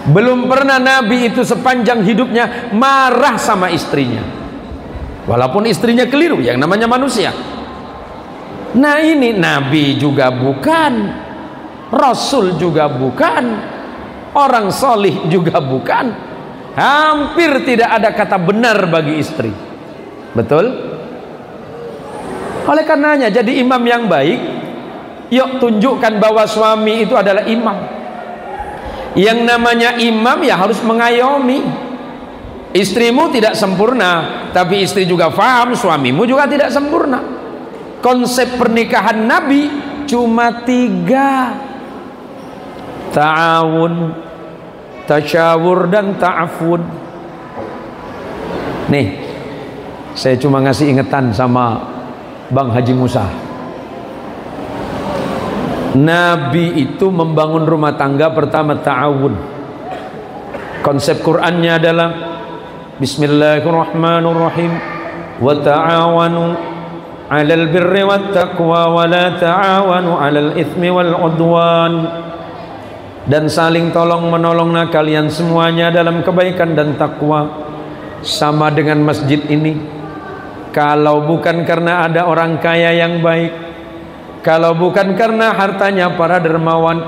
Belum pernah Nabi itu sepanjang hidupnya marah sama istrinya, walaupun istrinya keliru, yang namanya manusia. Nah ini Nabi juga bukan, Rasul juga bukan, orang solih juga bukan. Hampir tidak ada kata benar bagi istri. Betul? Oleh karenanya jadi imam yang baik, yuk tunjukkan bahwa suami itu adalah imam. Yang namanya imam ya harus mengayomi. Istrimu tidak sempurna, tapi istri juga paham suamimu juga tidak sempurna. Konsep pernikahan Nabi cuma 3: ta'awun, tasyawur, dan ta'afun. Nih, saya cuma ngasih ingetan sama Bang Haji Musa. Nabi itu membangun rumah tangga pertama ta'awun. Konsep Qur'annya adalah Bismillahirrahmanirrahim, wa ta'awanu 'alal birri wat taqwa wa la ta'awanu 'alal itsmi wal 'udwan. Dan saling tolong menolonglah kalian semuanya dalam kebaikan dan takwa. Sama dengan masjid ini, kalau bukan karena ada orang kaya yang baik, kalau bukan karena hartanya para dermawan,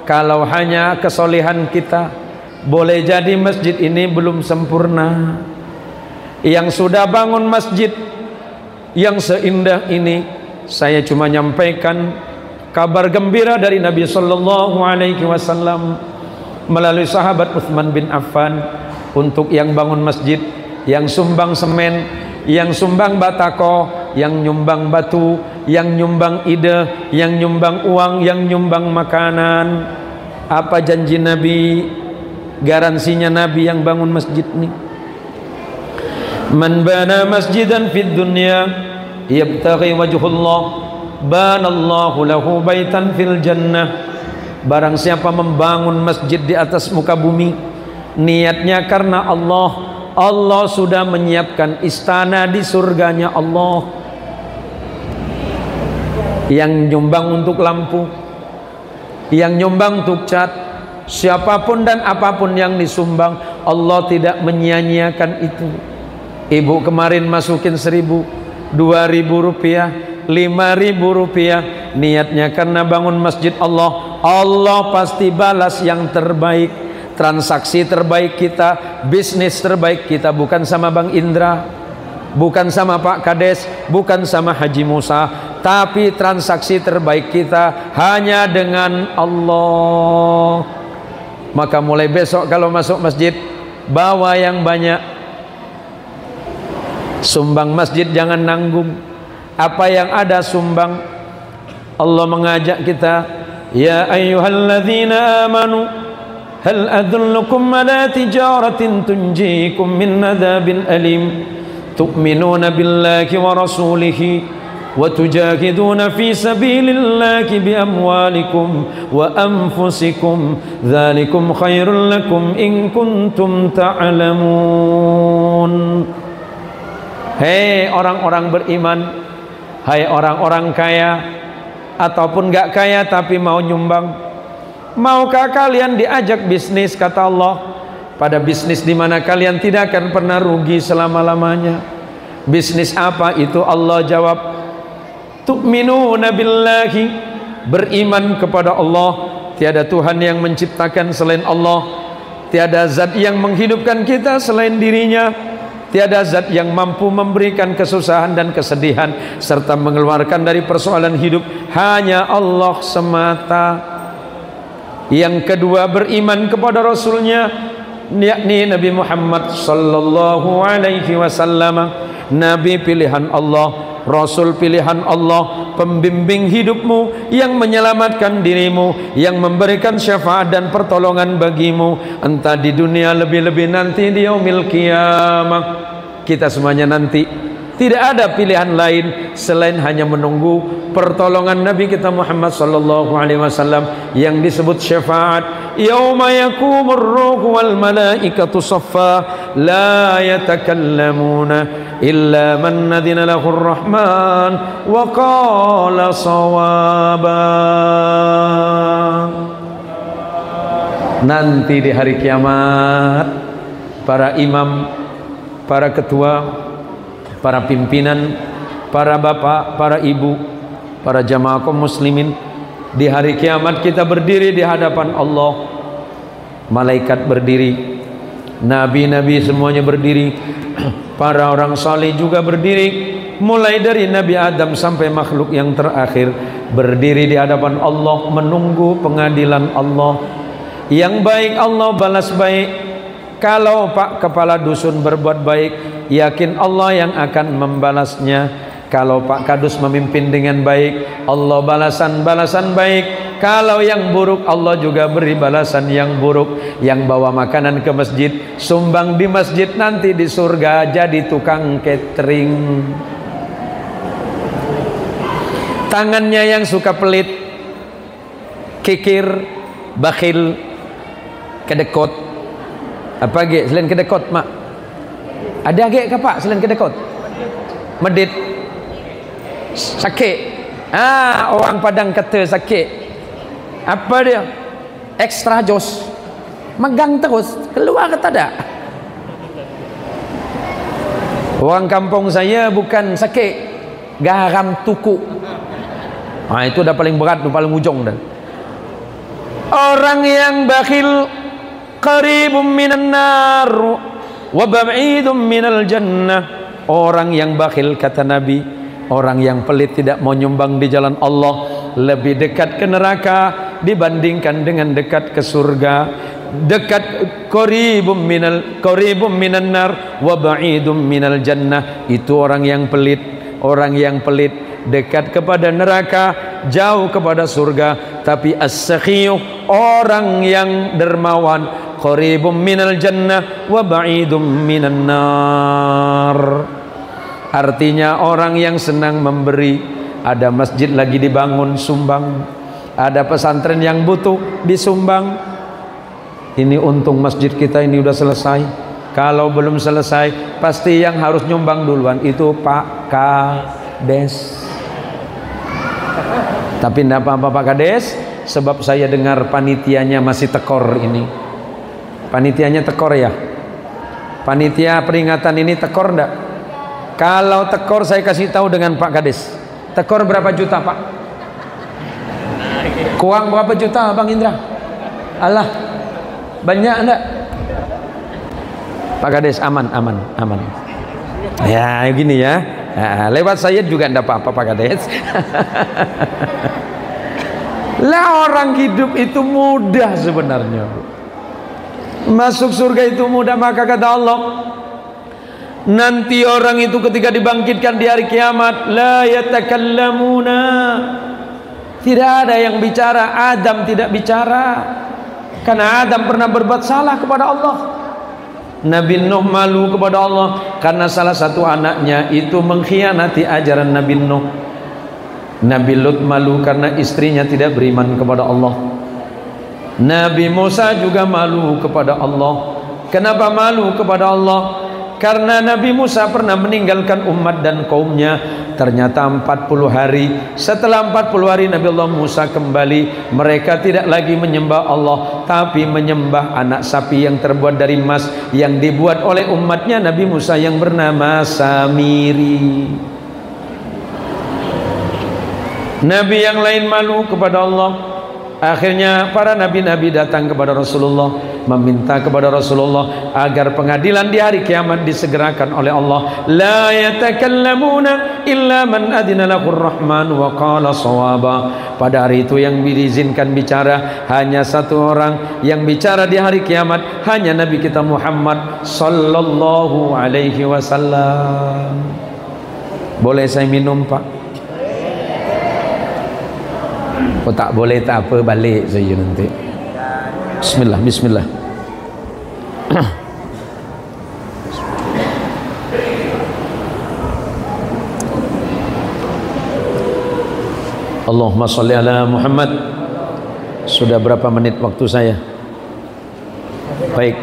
kalau hanya kesolehan kita, boleh jadi masjid ini belum sempurna. Yang sudah bangun masjid yang seindah ini, saya cuma nyampaikan kabar gembira dari Nabi Sallallahu Alaihi Wasallam melalui sahabat Utsman bin Affan. Untuk yang bangun masjid, yang sumbang semen, yang sumbang batako, yang nyumbang batu, yang nyumbang ide, yang nyumbang uang, yang nyumbang makanan. Apa janji Nabi, garansinya Nabi yang bangun masjid ini? Man bana masjidan fid dunya yabtaghi wajhullah banallahu lahu baitan fil jannah. Barang siapa membangun masjid di atas muka bumi, niatnya karena Allah, Allah sudah menyiapkan istana di surganya Allah. Yang nyumbang untuk lampu, yang nyumbang untuk cat, siapapun dan apapun yang disumbang, Allah tidak menyia-nyiakan itu. Ibu kemarin masukin 1.000, 2.000 rupiah, 5.000 rupiah, niatnya karena bangun masjid Allah, Allah pasti balas yang terbaik. Transaksi terbaik kita, bisnis terbaik kita bukan sama Bang Indra, bukan sama Pak Kades, bukan sama Haji Musa, tapi transaksi terbaik kita hanya dengan Allah. Maka mulai besok kalau masuk masjid, bawa yang banyak. Sumbang masjid jangan nanggung. Apa yang ada sumbang. Allah mengajak kita, ya ayyuhalladzina amanu hal adullukum ala tijaratin tunjikum min adabin alim tu'minuna billahi wa rasulihi wa tujahiduna fi sabilillahi bi amwalikum wa anfusikum dzalikum khairul lakum in kuntum ta'lamun. Hei orang-orang beriman, hai orang-orang kaya ataupun gak kaya tapi mau nyumbang, maukah kalian diajak bisnis? Kata Allah, pada bisnis di mana kalian tidak akan pernah rugi selama-lamanya. Bisnis apa itu? Allah jawab, tu'minuna billahi, beriman kepada Allah, tiada Tuhan yang menciptakan selain Allah, tiada zat yang menghidupkan kita selain dirinya, tiada zat yang mampu memberikan kesusahan dan kesedihan serta mengeluarkan dari persoalan hidup, hanya Allah semata. Yang kedua, beriman kepada Rasulnya, yakni Nabi Muhammad sallallahu alaihi wasallam, Nabi pilihan Allah, Rasul pilihan Allah, pembimbing hidupmu, yang menyelamatkan dirimu, yang memberikan syafaat dan pertolongan bagimu, entah di dunia lebih-lebih nanti di yaumil qiyamah. Kita semuanya nanti tidak ada pilihan lain selain hanya menunggu pertolongan Nabi kita Muhammad sallallahu alaihi wasallam yang disebut syafaat. Yauma yakumur ruhu wal malaikatu saffa la yatakallamuna illa man nadina lahur rahman wa qala sawaba. Nanti di hari kiamat, para imam, para ketua, para pimpinan, para bapak, para ibu, para jamaah kaum muslimin, di hari kiamat kita berdiri di hadapan Allah. Malaikat berdiri, nabi-nabi semuanya berdiri, para orang saleh juga berdiri, mulai dari Nabi Adam sampai makhluk yang terakhir berdiri di hadapan Allah menunggu pengadilan Allah. Yang baik Allah balas baik. Kalau Pak Kepala Dusun berbuat baik, yakin Allah yang akan membalasnya. Kalau Pak Kadus memimpin dengan baik, Allah balasan baik. Kalau yang buruk, Allah juga beri balasan yang buruk. Yang bawa makanan ke masjid, sumbang di masjid, nanti di surga jadi tukang catering. Tangannya yang suka pelit, kikir, bakhil, kedekut. Apa ge selain kedekut, mak? Ada ge ke Pak selain kedekut? Medit, sakit. Orang Padang kata sakit. Apa dia? Extra jos, megang terus, keluar kata tak? Orang kampung saya bukan sakit, garam tuku. Itu dah paling berat, dah paling ujung dah. Orang yang bakhil qaribum minan nar wa ba'idum minal jannah. Orang yang bakhil, kata Nabi, orang yang pelit tidak mau nyumbang di jalan Allah, lebih dekat ke neraka dibandingkan dengan dekat ke surga. Dekat qaribum minan nar wa ba'idum minal jannah. Itu orang yang pelit. Orang yang pelit dekat kepada neraka, jauh kepada surga. Tapi as-sakhiyu, orang yang dermawan, qaribum minal jannah wa ba'idum minan nar. Artinya orang yang senang memberi. Ada masjid lagi dibangun, sumbang. Ada pesantren yang butuh, disumbang. Ini untung masjid kita ini udah selesai. Kalau belum selesai, pasti yang harus nyumbang duluan itu Pak Kades. Tapi tidak apa-apa Pak Kades, sebab saya dengar panitianya masih tekor ini. Panitianya tekor ya? Panitia peringatan ini tekor enggak? Kalau tekor saya kasih tahu dengan Pak Kades. Tekor berapa juta Pak? Kuang berapa juta Bang Indra? Allah, banyak enggak? Pak Kades aman. Ya gini ya. Nah, lewat saya juga enggak apa-apa Pak Kades. Lah orang hidup itu mudah sebenarnya. Masuk surga itu mudah, maka kata Allah, nanti orang itu ketika dibangkitkan di hari kiamat, la yatakallamuna, tidak ada yang bicara. Adam tidak bicara karena Adam pernah berbuat salah kepada Allah. Nabi Nuh malu kepada Allah karena salah satu anaknya itu mengkhianati ajaran Nabi Nuh. Nabi Lut malu karena istrinya tidak beriman kepada Allah. Nabi Musa juga malu kepada Allah. Kenapa malu kepada Allah? Karena Nabi Musa pernah meninggalkan umat dan kaumnya. Ternyata 40 hari. Setelah 40 hari Nabi Allah Musa kembali. Mereka tidak lagi menyembah Allah, tapi menyembah anak sapi yang terbuat dari emas, yang dibuat oleh umatnya Nabi Musa yang bernama Samiri. Nabi yang lain malu kepada Allah. Akhirnya para nabi-nabi datang kepada Rasulullah, meminta kepada Rasulullah agar pengadilan di hari kiamat disegerakan oleh Allah. La yatakallamuna illa man adina lahur rahman wa qala shawaba. Pada hari itu yang diizinkan bicara hanya satu orang. Yang bicara di hari kiamat hanya Nabi kita Muhammad sallallahu alaihi wasallam. Boleh saya minum Pak? Oh tak boleh tak apa, balik saya nanti. Bismillah. Allahumma sholli ala Muhammad. Sudah berapa menit waktu saya? Baik.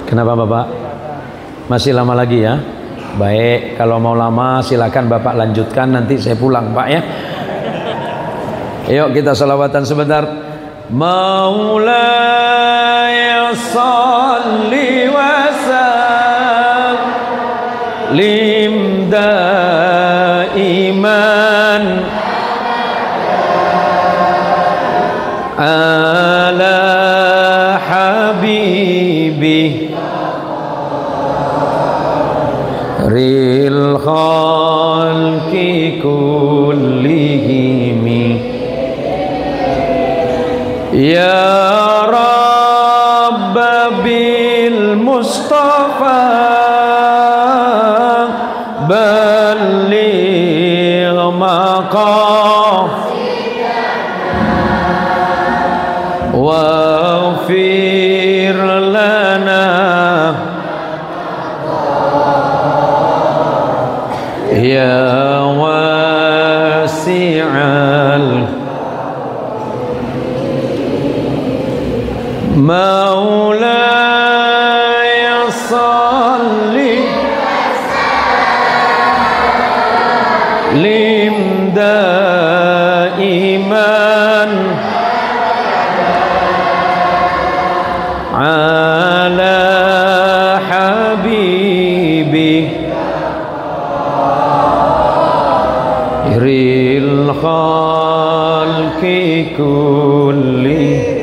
Kenapa Bapak? Masih lama lagi ya? Baik, kalau mau lama silakan Bapak lanjutkan, nanti saya pulang Pak ya. Yuk kita salawatan sebentar. Maulaya salli wa sallim daiman ala habibi ril khalqi kullihim. Ya Rabb bil Mustafa balligh maqasidana waghfir lana ya wasi'al Maulaya salli lim daiman ala habibi ril khalqi kulli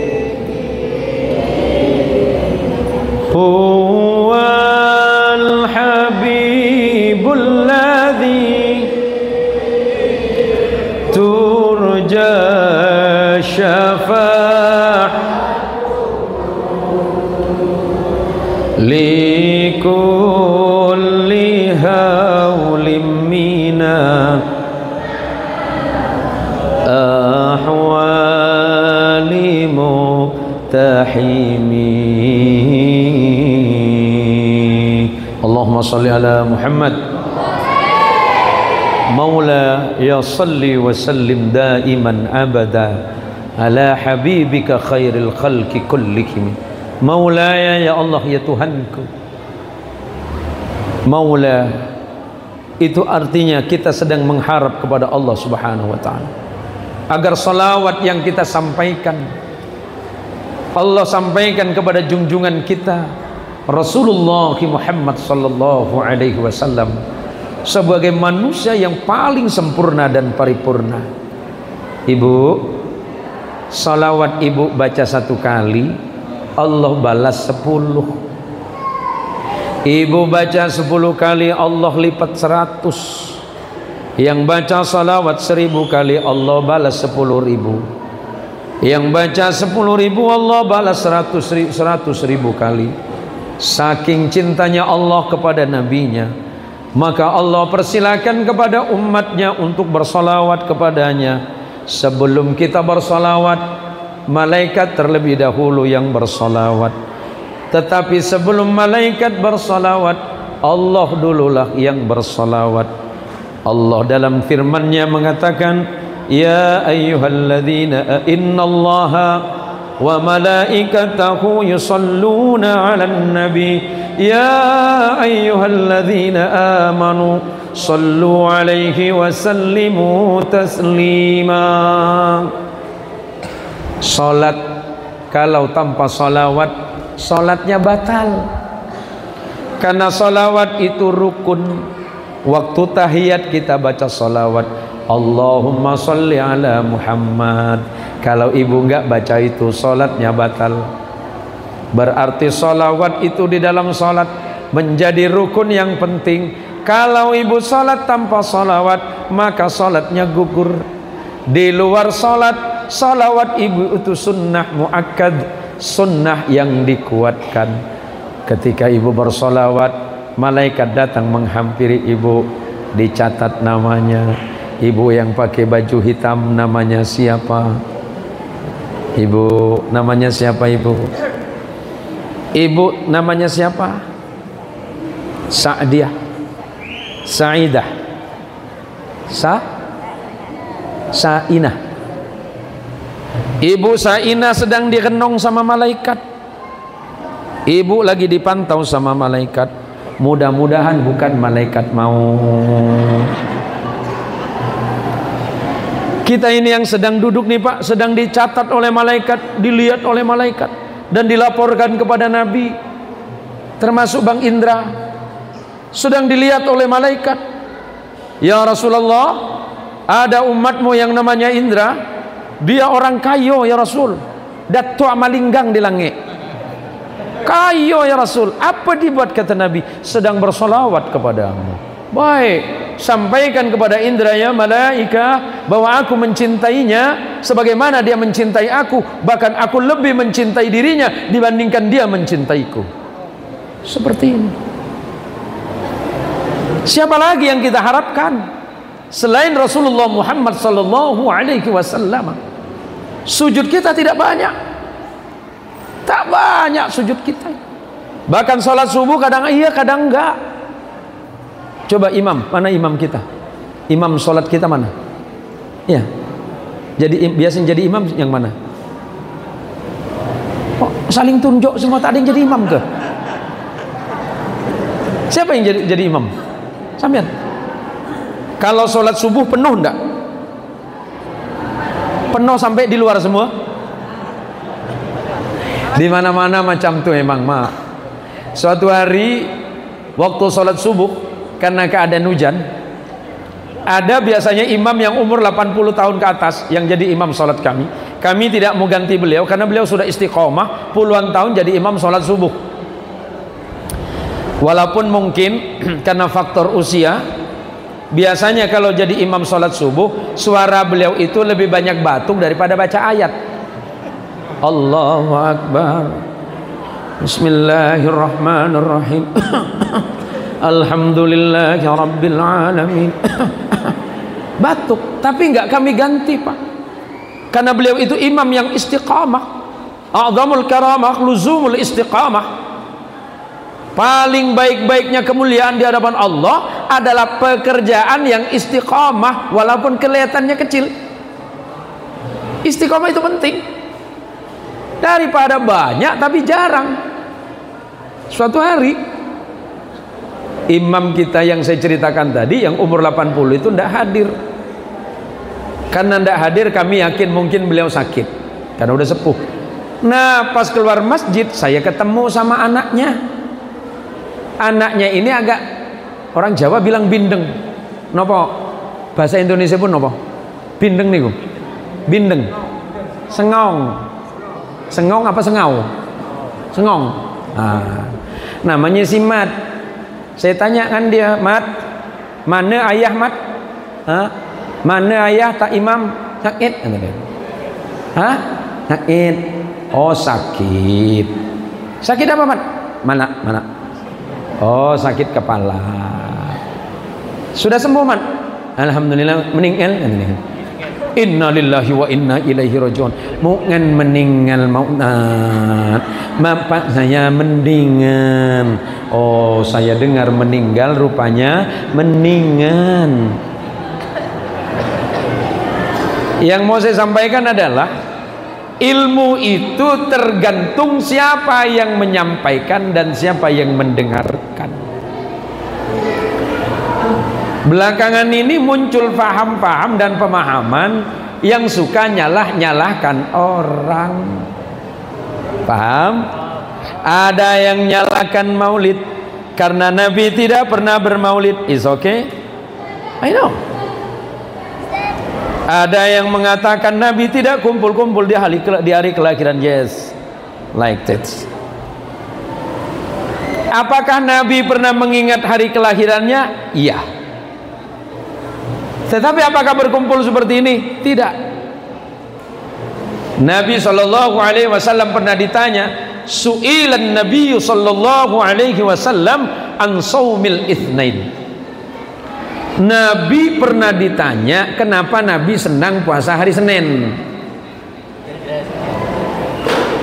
huwal habibul ladzi turja syafa'ah likulli hawlim mina salli ala Muhammad. Maula ya salli wa sallim daiman abada ala habibika khairil khalqi kullihim. Maulaya, ya Allah, ya Tuhanku. Maula itu artinya kita sedang mengharap kepada Allah Subhanahu wa ta'ala agar salawat yang kita sampaikan Allah sampaikan kepada junjungan kita Rasulullah Muhammad sallallahu alaihi wasallam sebagai manusia yang paling sempurna dan paripurna. Ibu, salawat ibu baca 1 kali, Allah balas 10. Ibu baca 10 kali, Allah lipat 100. Yang baca salawat 1000 kali, Allah balas 10.000. Yang baca 10.000, Allah balas 100.000 kali. Saking cintanya Allah kepada nabinya, maka Allah persilakan kepada umatnya untuk bersalawat kepadanya. Sebelum kita bersalawat, malaikat terlebih dahulu yang bersalawat. Tetapi sebelum malaikat bersalawat, Allah dululah yang bersalawat. Allah dalam firman-Nya mengatakan, ya ayyuhalladzina innallaha wa malaikatahu yusalluna 'alan nabi ya ayyuhalladzina amanu sallu 'alaihi wa sallimu taslima. Salat kalau tanpa salawat, salatnya batal. Karena salawat itu rukun. Waktu tahiyat kita baca salawat, Allahumma salli ala Muhammad. Kalau ibu enggak baca itu, salatnya batal. Berarti salawat itu di dalam salat menjadi rukun yang penting. Kalau ibu salat tanpa salawat, maka salatnya gugur. Di luar salat, salawat ibu itu sunnah muakkad, sunnah yang dikuatkan. Ketika ibu bersalawat, malaikat datang menghampiri ibu, dicatat namanya. Ibu yang pakai baju hitam namanya siapa? Ibu namanya siapa ibu? Ibu namanya siapa? Sa'diyah, Sa'idah, Sa'inah. Ibu Sa'inah sedang digendong sama malaikat. Ibu lagi dipantau sama malaikat. Mudah-mudahan bukan malaikat maut. Kita ini yang sedang duduk nih Pak, sedang dicatat oleh malaikat, dilihat oleh malaikat, dan dilaporkan kepada Nabi. Termasuk Bang Indra, sedang dilihat oleh malaikat. Ya Rasulullah, ada umatmu yang namanya Indra, dia orang kayo ya Rasul, Datuk Malinggang di langit. Kayo ya Rasul. Apa dibuat, kata Nabi? Sedang bersolawat kepadamu. Baik, sampaikan kepada Indra ya malaika bahwa aku mencintainya sebagaimana dia mencintai aku, bahkan aku lebih mencintai dirinya dibandingkan dia mencintaiku. Seperti ini. Siapa lagi yang kita harapkan selain Rasulullah Muhammad sallallahu alaihi wasallam? Sujud kita tidak banyak. Tak banyak sujud kita. Bahkan salat subuh kadang iya, kadang enggak. Coba imam, mana imam kita? Imam salat kita mana? Ya. Jadi biasanya jadi imam yang mana? Oh, saling tunjuk semua, tak ada yang jadi imam ke? Siapa yang jadi imam? Sampean. Kalau salat subuh penuh enggak? Penuh sampai di luar semua? Di mana-mana macam tuh emang, Mak. Suatu hari waktu salat subuh, karena keadaan hujan, ada biasanya imam yang umur 80 tahun ke atas yang jadi imam salat kami. Kami tidak mau ganti beliau karena beliau sudah istiqomah puluhan tahun jadi imam salat subuh. Walaupun mungkin karena faktor usia, biasanya kalau jadi imam salat subuh, suara beliau itu lebih banyak batuk daripada baca ayat. Allahu Akbar, Bismillahirrahmanirrahim, Alhamdulillahi Rabbil Alamin. Batuk, tapi enggak kami ganti Pak, karena beliau itu imam yang istiqamah. A'zamul karamah luzumul istiqamah. Paling baik-baiknya kemuliaan di hadapan Allah adalah pekerjaan yang istiqamah walaupun kelihatannya kecil. Istiqamah itu penting daripada banyak tapi jarang. Suatu hari imam kita yang saya ceritakan tadi yang umur 80 itu tidak hadir. Karena tidak hadir kami yakin mungkin beliau sakit karena udah sepuh. Nah pas keluar masjid saya ketemu sama anaknya. Anaknya ini agak, orang Jawa bilang bindeng. Nopo? Bahasa Indonesia pun nopo? Bindeng nih, bindeng. Sengong. Sengong apa sengau? Sengong. Nah, namanya si Mat. Saya tanya kan dia, Mat, mana ayah Mat? Hah? Mana ayah tak imam? Sakit? Hah? Sakit. Oh sakit. Sakit apa Mat? Mana? Oh sakit kepala. Sudah sembuh man? Alhamdulillah meninggal. Inna lillahi wa inna ilaihi rajiun. Mungkin meninggal mautnat. Bapak saya mendingan. Oh saya dengar meninggal rupanya mendingan. Yang mau saya sampaikan adalah ilmu itu tergantung siapa yang menyampaikan dan siapa yang mendengarkan. Belakangan ini muncul paham-paham dan pemahaman yang suka nyalah-nyalahkan orang. Paham? Ada yang nyalahkan maulid karena Nabi tidak pernah bermaulid. Is okay? I know. Ada yang mengatakan Nabi tidak kumpul-kumpul di hari kelahiran. Yes, like that. Apakah Nabi pernah mengingat hari kelahirannya? Iya. Tetapi apakah berkumpul seperti ini? Tidak. Nabi SAW pernah ditanya, su'ilan Nabi SAW an saumil itsnain. Nabi pernah ditanya kenapa Nabi senang puasa hari Senin.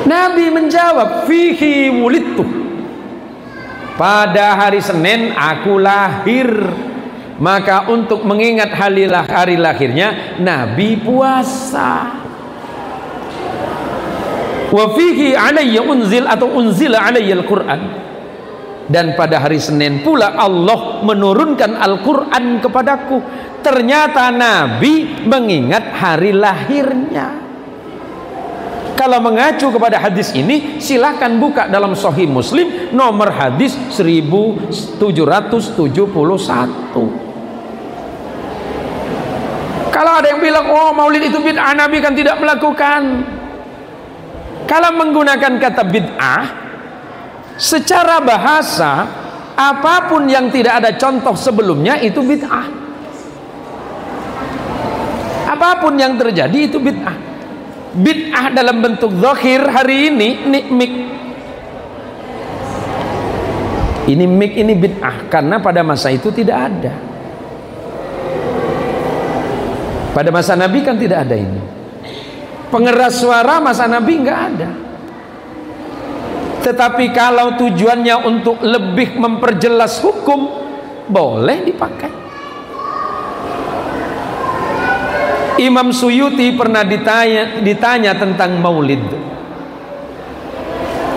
Nabi menjawab, fihi wulidtu. Pada hari Senin aku lahir. Maka untuk mengingat hari lahirnya Nabi puasa. Wa fihi alayya unzil atau unzila alayya al-Quran. Dan pada hari Senin pula Allah menurunkan Al-Quran kepadaku. Ternyata Nabi mengingat hari lahirnya. Kalau mengacu kepada hadis ini, silakan buka dalam Sahih Muslim nomor hadis 1771. Kalau ada yang bilang, oh maulid itu bid'ah, Nabi kan tidak melakukan. Kalau menggunakan kata bid'ah secara bahasa, apapun yang tidak ada contoh sebelumnya itu bid'ah. Apapun yang terjadi itu bid'ah. Bid'ah dalam bentuk zahir hari ini mik. Ini mik ini bid'ah karena pada masa itu tidak ada. Pada masa Nabi kan tidak ada ini. Pengeras suara masa Nabi nggak ada. Tetapi kalau tujuannya untuk lebih memperjelas hukum, boleh dipakai. Imam Suyuti pernah ditanya tentang maulid.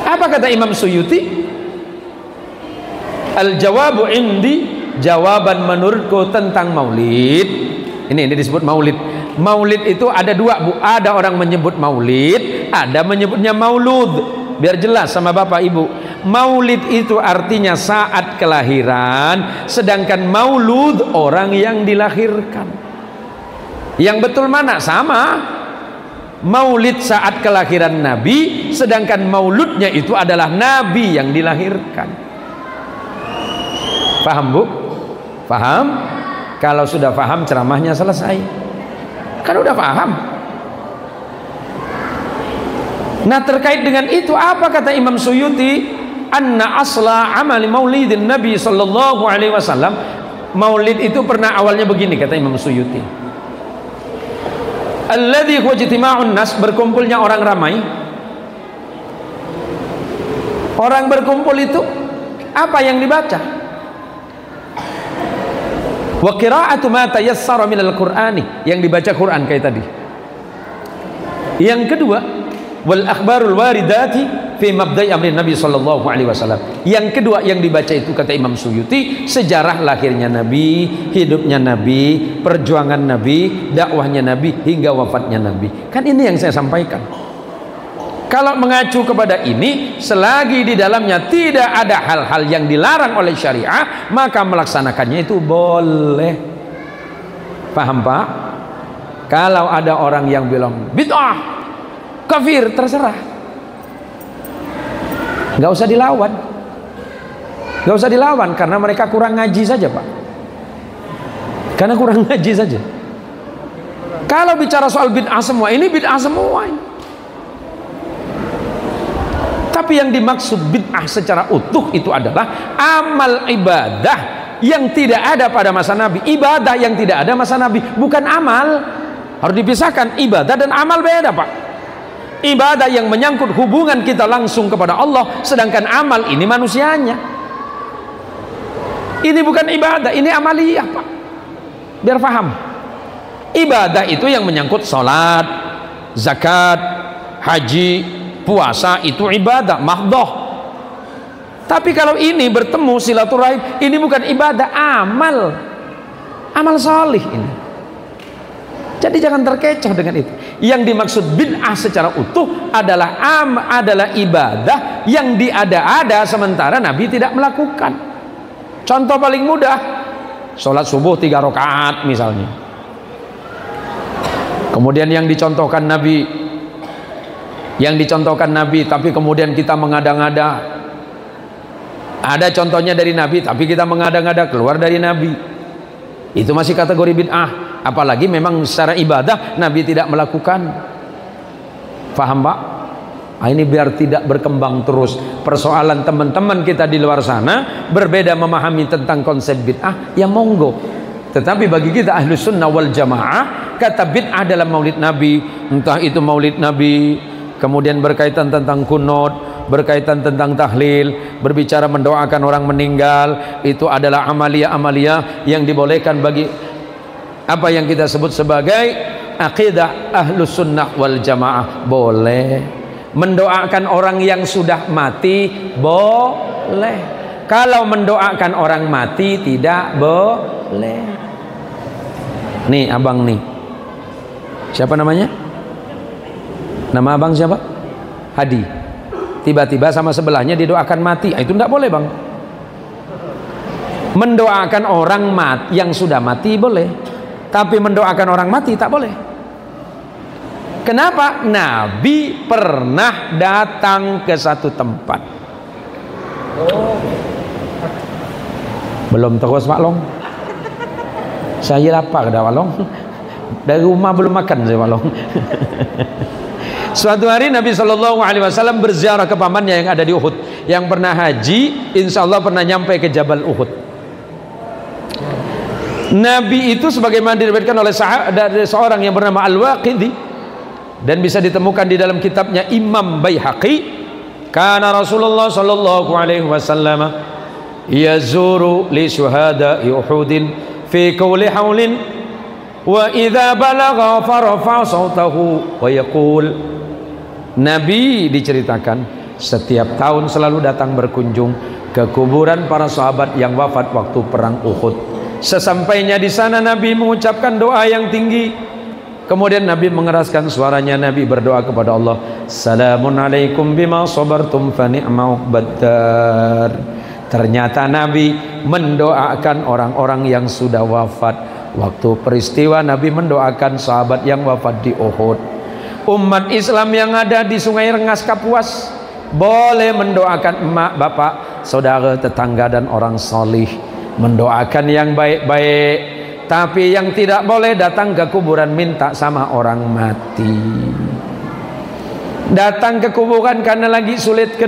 Apa kata Imam Suyuti? Al-jawabu indi, jawaban menurutku tentang maulid. Ini disebut maulid. Maulid itu ada dua, Bu. Ada orang menyebut maulid, ada menyebutnya maulud. Biar jelas sama Bapak Ibu, maulid itu artinya saat kelahiran, sedangkan maulud orang yang dilahirkan. Yang betul mana? Sama. Maulid saat kelahiran Nabi, sedangkan mauludnya itu adalah Nabi yang dilahirkan. Paham Bu? Paham? Kalau sudah paham ceramahnya selesai. Kan udah paham. Nah terkait dengan itu apa kata Imam Suyuti? Anna asla amali maulidin Nabi sallallahu alaihi wasallam. Maulid itu pernah awalnya begini kata Imam Suyuti. Alladzi huwa ijtima'un nas, berkumpulnya orang ramai. Orang berkumpul itu Apa yang dibaca? Wa qira'atu ma tayassara minal Qur'ani, yang dibaca Quran kayak tadi. Yang kedua, wal akhbarul waridati fi mabda'i amrin Nabi sallallahu alaihi wasallam. Yang kedua yang dibaca itu, kata Imam Suyuti, sejarah lahirnya Nabi, hidupnya Nabi, perjuangan Nabi, dakwahnya Nabi hingga wafatnya Nabi. Kan ini yang saya sampaikan. Kalau mengacu kepada ini, selagi di dalamnya tidak ada hal-hal yang dilarang oleh syariah, maka melaksanakannya itu boleh. Paham Pak? Kalau ada orang yang bilang bid'ah, kafir, terserah, nggak usah dilawan, nggak usah dilawan, karena mereka kurang ngaji saja Pak, karena kurang ngaji saja. Kalau bicara soal bid'ah semua, ini bid'ah semua ini. Tapi yang dimaksud bid'ah secara utuh itu adalah amal ibadah yang tidak ada pada masa Nabi. Ibadah yang tidak ada masa Nabi, bukan amal. Harus dipisahkan, ibadah dan amal beda Pak. Ibadah yang menyangkut hubungan kita langsung kepada Allah, sedangkan amal ini manusianya. Ini bukan ibadah, ini amaliyah Pak, biar paham. Ibadah itu yang menyangkut sholat, zakat, haji, puasa, itu ibadah mahdoh. Tapi kalau ini bertemu silaturahim, ini bukan ibadah, amal salih ini. Jadi jangan terkecoh dengan itu. Yang dimaksud bid'ah secara utuh adalah adalah ibadah yang diada-ada sementara Nabi tidak melakukan. Contoh paling mudah, sholat subuh 3 rakaat misalnya. Kemudian yang dicontohkan Nabi, tapi kemudian kita mengada-ngada. Ada contohnya dari Nabi, tapi kita mengada-ngada keluar dari Nabi. Itu masih kategori bid'ah. Apalagi memang secara ibadah Nabi tidak melakukan. Paham Pak? Nah, ini biar tidak berkembang terus persoalan teman-teman kita di luar sana berbeda memahami tentang konsep bid'ah, ya monggo. Tetapi bagi kita ahlu sunnah wal jamaah, kata bid'ah dalam maulid Nabi, entah itu maulid Nabi, kemudian berkaitan tentang kunut, berkaitan tentang tahlil, berbicara mendoakan orang meninggal, itu adalah amalia-amalia yang dibolehkan bagi apa yang kita sebut sebagai akidah ahlus sunnah wal jamaah. Boleh mendoakan orang yang sudah mati, boleh. Kalau mendoakan orang mati tidak boleh. Nih abang nih, siapa namanya? Nama abang siapa? Hadi. Tiba-tiba sama sebelahnya didoakan mati, itu tidak boleh bang. Mendoakan orang mati yang sudah mati boleh, tapi mendoakan orang mati tak boleh. Kenapa? Nabi pernah datang ke satu tempat. Belum terus Pak Long. Saya lapar dah Pak Long. Dari rumah belum makan saya Pak Long. Suatu hari Nabi SAW berziarah ke pamannya yang ada di Uhud, yang pernah haji, insya Allah pernah nyampe ke Jabal Uhud. Nabi itu sebagaimana diriwayatkan oleh seorang yang bernama Al-Waqidi dan bisa ditemukan di dalam kitabnya Imam Baihaqi, kana Rasulullah sallallahu alaihi wasallam yazuru li syuhada'i Uhudin fi kulli haulin wa idza balagha farfa sautahu wa yaqul. Nabi diceritakan setiap tahun selalu datang berkunjung ke kuburan para sahabat yang wafat waktu perang Uhud. Sesampainya di sana Nabi mengucapkan doa yang tinggi. Kemudian Nabi mengeraskan suaranya, Nabi berdoa kepada Allah, Salamun alaikum bima sabartum fa ni'ma uqbaddar. Ternyata Nabi mendoakan orang-orang yang sudah wafat. Waktu peristiwa Nabi mendoakan sahabat yang wafat di Uhud. Umat Islam yang ada di Sungai Rengas Kapuas boleh mendoakan emak, bapak, saudara, tetangga dan orang solih, mendoakan yang baik-baik. Tapi yang tidak boleh datang ke kuburan minta sama orang mati. Datang ke kuburan karena lagi sulit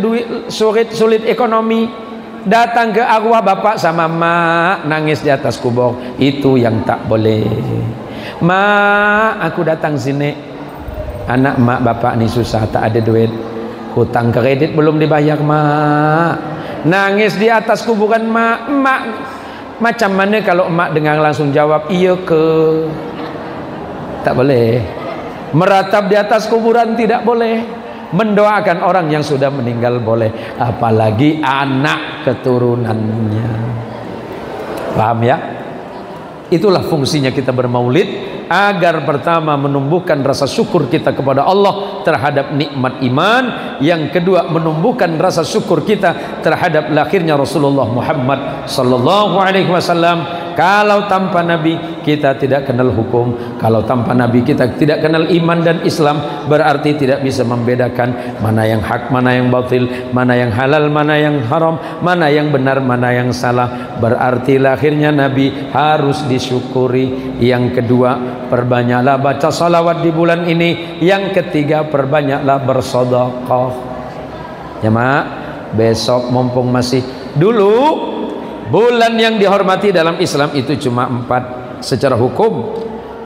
ekonomi, datang ke arwah bapak sama mak nangis di atas kubur, itu yang tak boleh. Mak, aku datang sini, anak mak bapak ini susah, tak ada duit, hutang kredit belum dibayar mak, Nangis di atas kuburan emak. Macam mana kalau emak dengan langsung jawab iya ke? Tak boleh. Meratap di atas kuburan tidak boleh. Mendoakan orang yang sudah meninggal boleh, apalagi anak keturunannya. Paham ya? Itulah fungsinya kita bermaulid, agar pertama menumbuhkan rasa syukur kita kepada Allah terhadap nikmat iman, yang kedua menumbuhkan rasa syukur kita terhadap lahirnya Rasulullah Muhammad sallallahu alaihi wasallam. Kalau tanpa Nabi kita tidak kenal hukum, kalau tanpa Nabi kita tidak kenal iman dan Islam, berarti tidak bisa membedakan mana yang hak, mana yang batil, mana yang halal, mana yang haram, mana yang benar, mana yang salah. Berarti lahirnya Nabi harus disyukuri. Yang kedua, perbanyaklah baca salawat di bulan ini. Yang ketiga, perbanyaklah bersedekah. Jemaah, besok mumpung masih dulu, bulan yang dihormati dalam Islam itu cuma 4 secara hukum.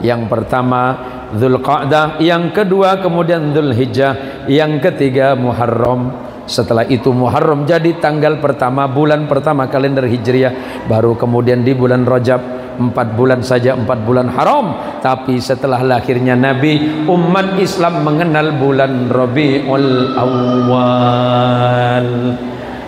Yang pertama Dzulqa'dah, yang kedua kemudian Dzulhijjah, yang ketiga Muharram. Setelah itu Muharram jadi tanggal pertama bulan pertama kalender Hijriah, baru kemudian di bulan Rajab. 4 bulan saja, 4 bulan haram. Tapi setelah lahirnya Nabi, umat Islam mengenal bulan Rabiul Awal.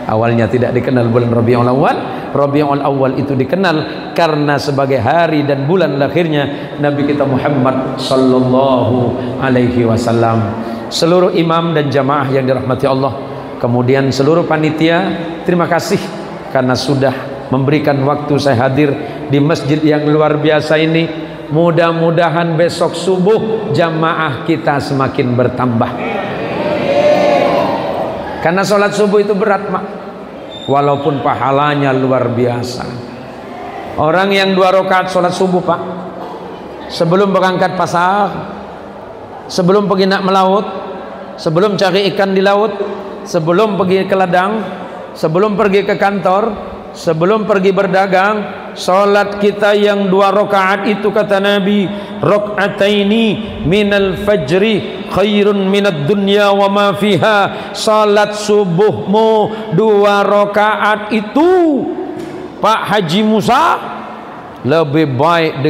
Awalnya tidak dikenal bulan Rabiul Awal. Rabiul Awal itu dikenal karena sebagai hari dan bulan lahirnya Nabi kita Muhammad sallallahu alaihi wasallam. Seluruh imam dan jamaah yang dirahmati Allah, kemudian seluruh panitia, terima kasih karena sudah memberikan waktu saya hadir di masjid yang luar biasa ini. Mudah-mudahan besok subuh jamaah kita semakin bertambah. Karena sholat subuh itu berat, Mak. Walaupun pahalanya luar biasa. Orang yang 2 rakaat sholat subuh, Pak, sebelum berangkat pasar, sebelum pergi nak melaut, sebelum cari ikan di laut, sebelum pergi ke ladang, sebelum pergi ke kantor, sebelum pergi berdagang, salat kita yang 2 rakaat itu kata Nabi, rakaataini minal fajri khairun minad dunya wa ma fiha. Salat subuhmu 2 rakaat itu, Pak Haji Musa, lebih baik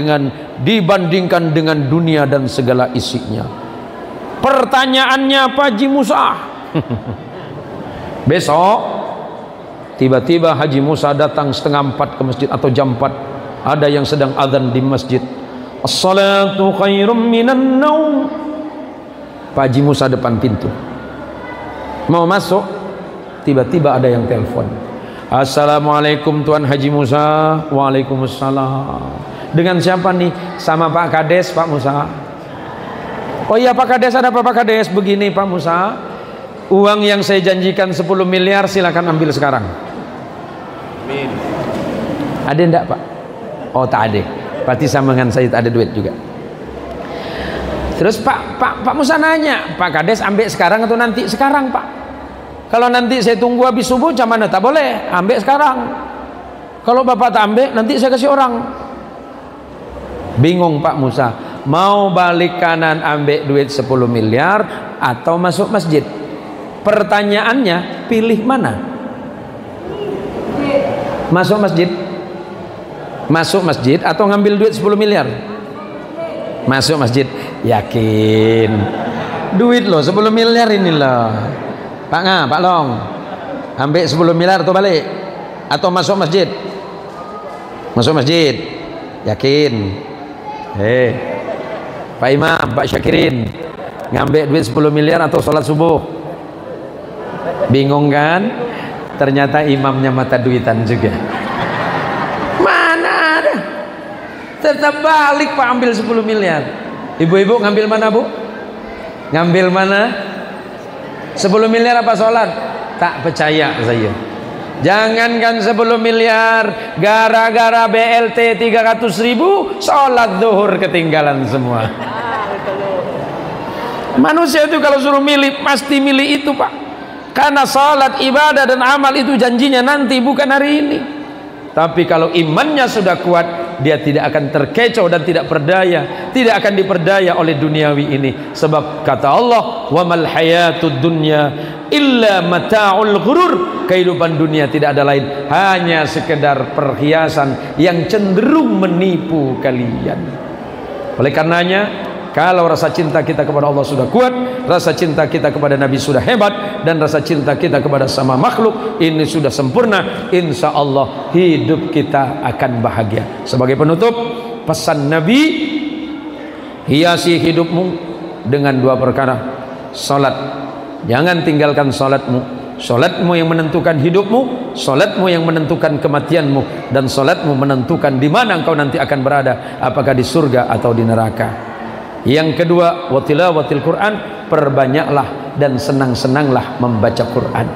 dibandingkan dengan dunia dan segala isinya. Pertanyaannya Pak Haji Musa, besok tiba-tiba Haji Musa datang 3:30 ke masjid atau jam 4, ada yang sedang azan di masjid, as-salatu khairum minan naum. Pak Haji Musa depan pintu mau masuk, tiba-tiba ada yang telepon, assalamualaikum Tuan Haji Musa. Waalaikumsalam. Dengan siapa nih? Sama Pak Kades, Pak Musa. Oh iya Pak Kades, ada apa Pak Kades? Begini Pak Musa, uang yang saya janjikan 10 miliar silakan ambil sekarang. Amin. Ada enggak Pak? Oh tak ada. Berarti sama dengan saya tak ada duit juga. Terus Pak Musa nanya, Pak Kades ambil sekarang atau nanti? Sekarang Pak. Kalau nanti saya tunggu habis subuh macam mana? Tak boleh, ambil sekarang. Kalau Bapak tak ambil, nanti saya kasih orang. Bingung Pak Musa, mau balik kanan ambil duit 10 miliar atau masuk masjid? Pertanyaannya, pilih mana? Masuk masjid? Masuk masjid atau ngambil duit 10 miliar? Masuk masjid. Yakin? Duit loh 10 miliar ini loh. Pak Long, ambil 10 miliar atau balik? Atau masuk masjid? Masuk masjid. Yakin? Pak Imam, Pak Syakirin, ngambil duit 10 miliar atau sholat subuh? Bingung kan? Ternyata imamnya mata duitan juga. Mana ada? Tetap balik Pak, ambil 10 miliar. Ibu-ibu ngambil mana Bu? Ngambil mana? 10 miliar apa sholat? Tak percaya saya. Jangankan 10 miliar, gara-gara BLT 300.000 sholat zuhur ketinggalan semua. Manusia itu kalau suruh milih pasti milih itu Pak. Karena salat, ibadah dan amal itu janjinya nanti, bukan hari ini. Tapi kalau imannya sudah kuat, dia tidak akan terkecoh dan tidak akan diperdaya oleh duniawi ini. Sebab kata Allah, wa mal hayatud dunya illa mata'ul ghurur. Kehidupan dunia tidak ada lain, hanya sekedar perhiasan yang cenderung menipu kalian. Oleh karenanya, kalau rasa cinta kita kepada Allah sudah kuat, rasa cinta kita kepada Nabi sudah hebat, dan rasa cinta kita kepada sama makhluk ini sudah sempurna, insya Allah hidup kita akan bahagia. Sebagai penutup, pesan Nabi, hiasi hidupmu dengan dua perkara. Salat, jangan tinggalkan salatmu. Salatmu yang menentukan hidupmu, salatmu yang menentukan kematianmu, dan salatmu menentukan di mana engkau nanti akan berada, apakah di surga atau di neraka. Yang kedua, watilawatil Quran, perbanyaklah dan senang-senanglah membaca Quran.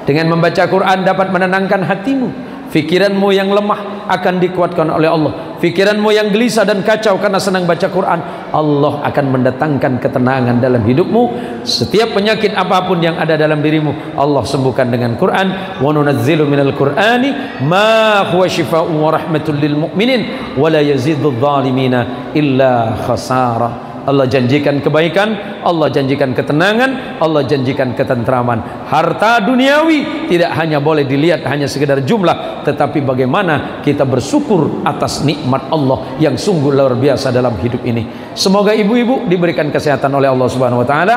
Dengan membaca Quran dapat menenangkan hatimu. Fikiranmu yang lemah akan dikuatkan oleh Allah. Fikiranmu yang gelisah dan kacau karena senang baca Quran, Allah akan mendatangkan ketenangan dalam hidupmu. Setiap penyakit apapun yang ada dalam dirimu, Allah sembuhkan dengan Quran. Wa nunazzilu minal Qur'ani ma huwa shifaa'un wa rahmatul lil mu'minin wa la yazidudz zalimina illa khasara. Allah janjikan kebaikan, Allah janjikan ketenangan, Allah janjikan ketentraman. Harta duniawi tidak hanya boleh dilihat hanya sekedar jumlah, tetapi bagaimana kita bersyukur atas nikmat Allah yang sungguh luar biasa dalam hidup ini. Semoga ibu-ibu diberikan kesehatan oleh Allah Subhanahu wa taala,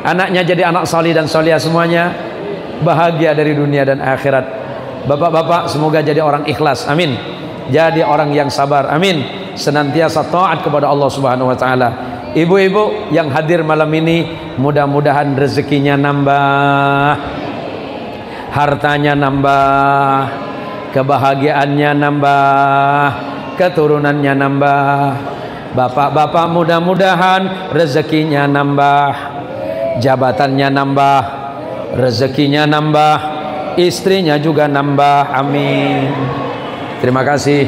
anaknya jadi anak salih dan salihah semuanya, bahagia dari dunia dan akhirat. Bapak-bapak semoga jadi orang ikhlas, amin. Jadi orang yang sabar, amin. Senantiasa taat kepada Allah Subhanahu wa taala. Ibu-ibu yang hadir malam ini, mudah-mudahan rezekinya nambah, hartanya nambah, kebahagiaannya nambah, keturunannya nambah. Bapak-bapak mudah-mudahan rezekinya nambah, jabatannya nambah, rezekinya nambah, istrinya juga nambah, amin. Terima kasih.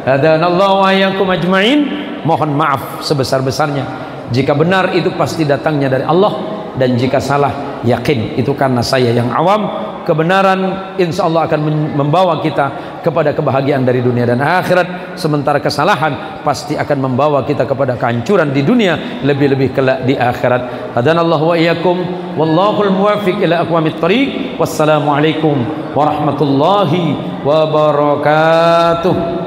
Hadanallahu wa iyyakum ajmain. Mohon maaf sebesar-besarnya jika benar itu pasti datangnya dari Allah, dan jika salah yakin itu karena saya yang awam. Kebenaran insya Allah akan membawa kita kepada kebahagiaan dari dunia dan akhirat, sementara kesalahan pasti akan membawa kita kepada kehancuran di dunia, lebih-lebih kelak di akhirat. Hadanallahu wa iyyakum wallahul muwaffiq ila aqwamit thariq. Wassalamualaikum warahmatullahi wabarakatuh.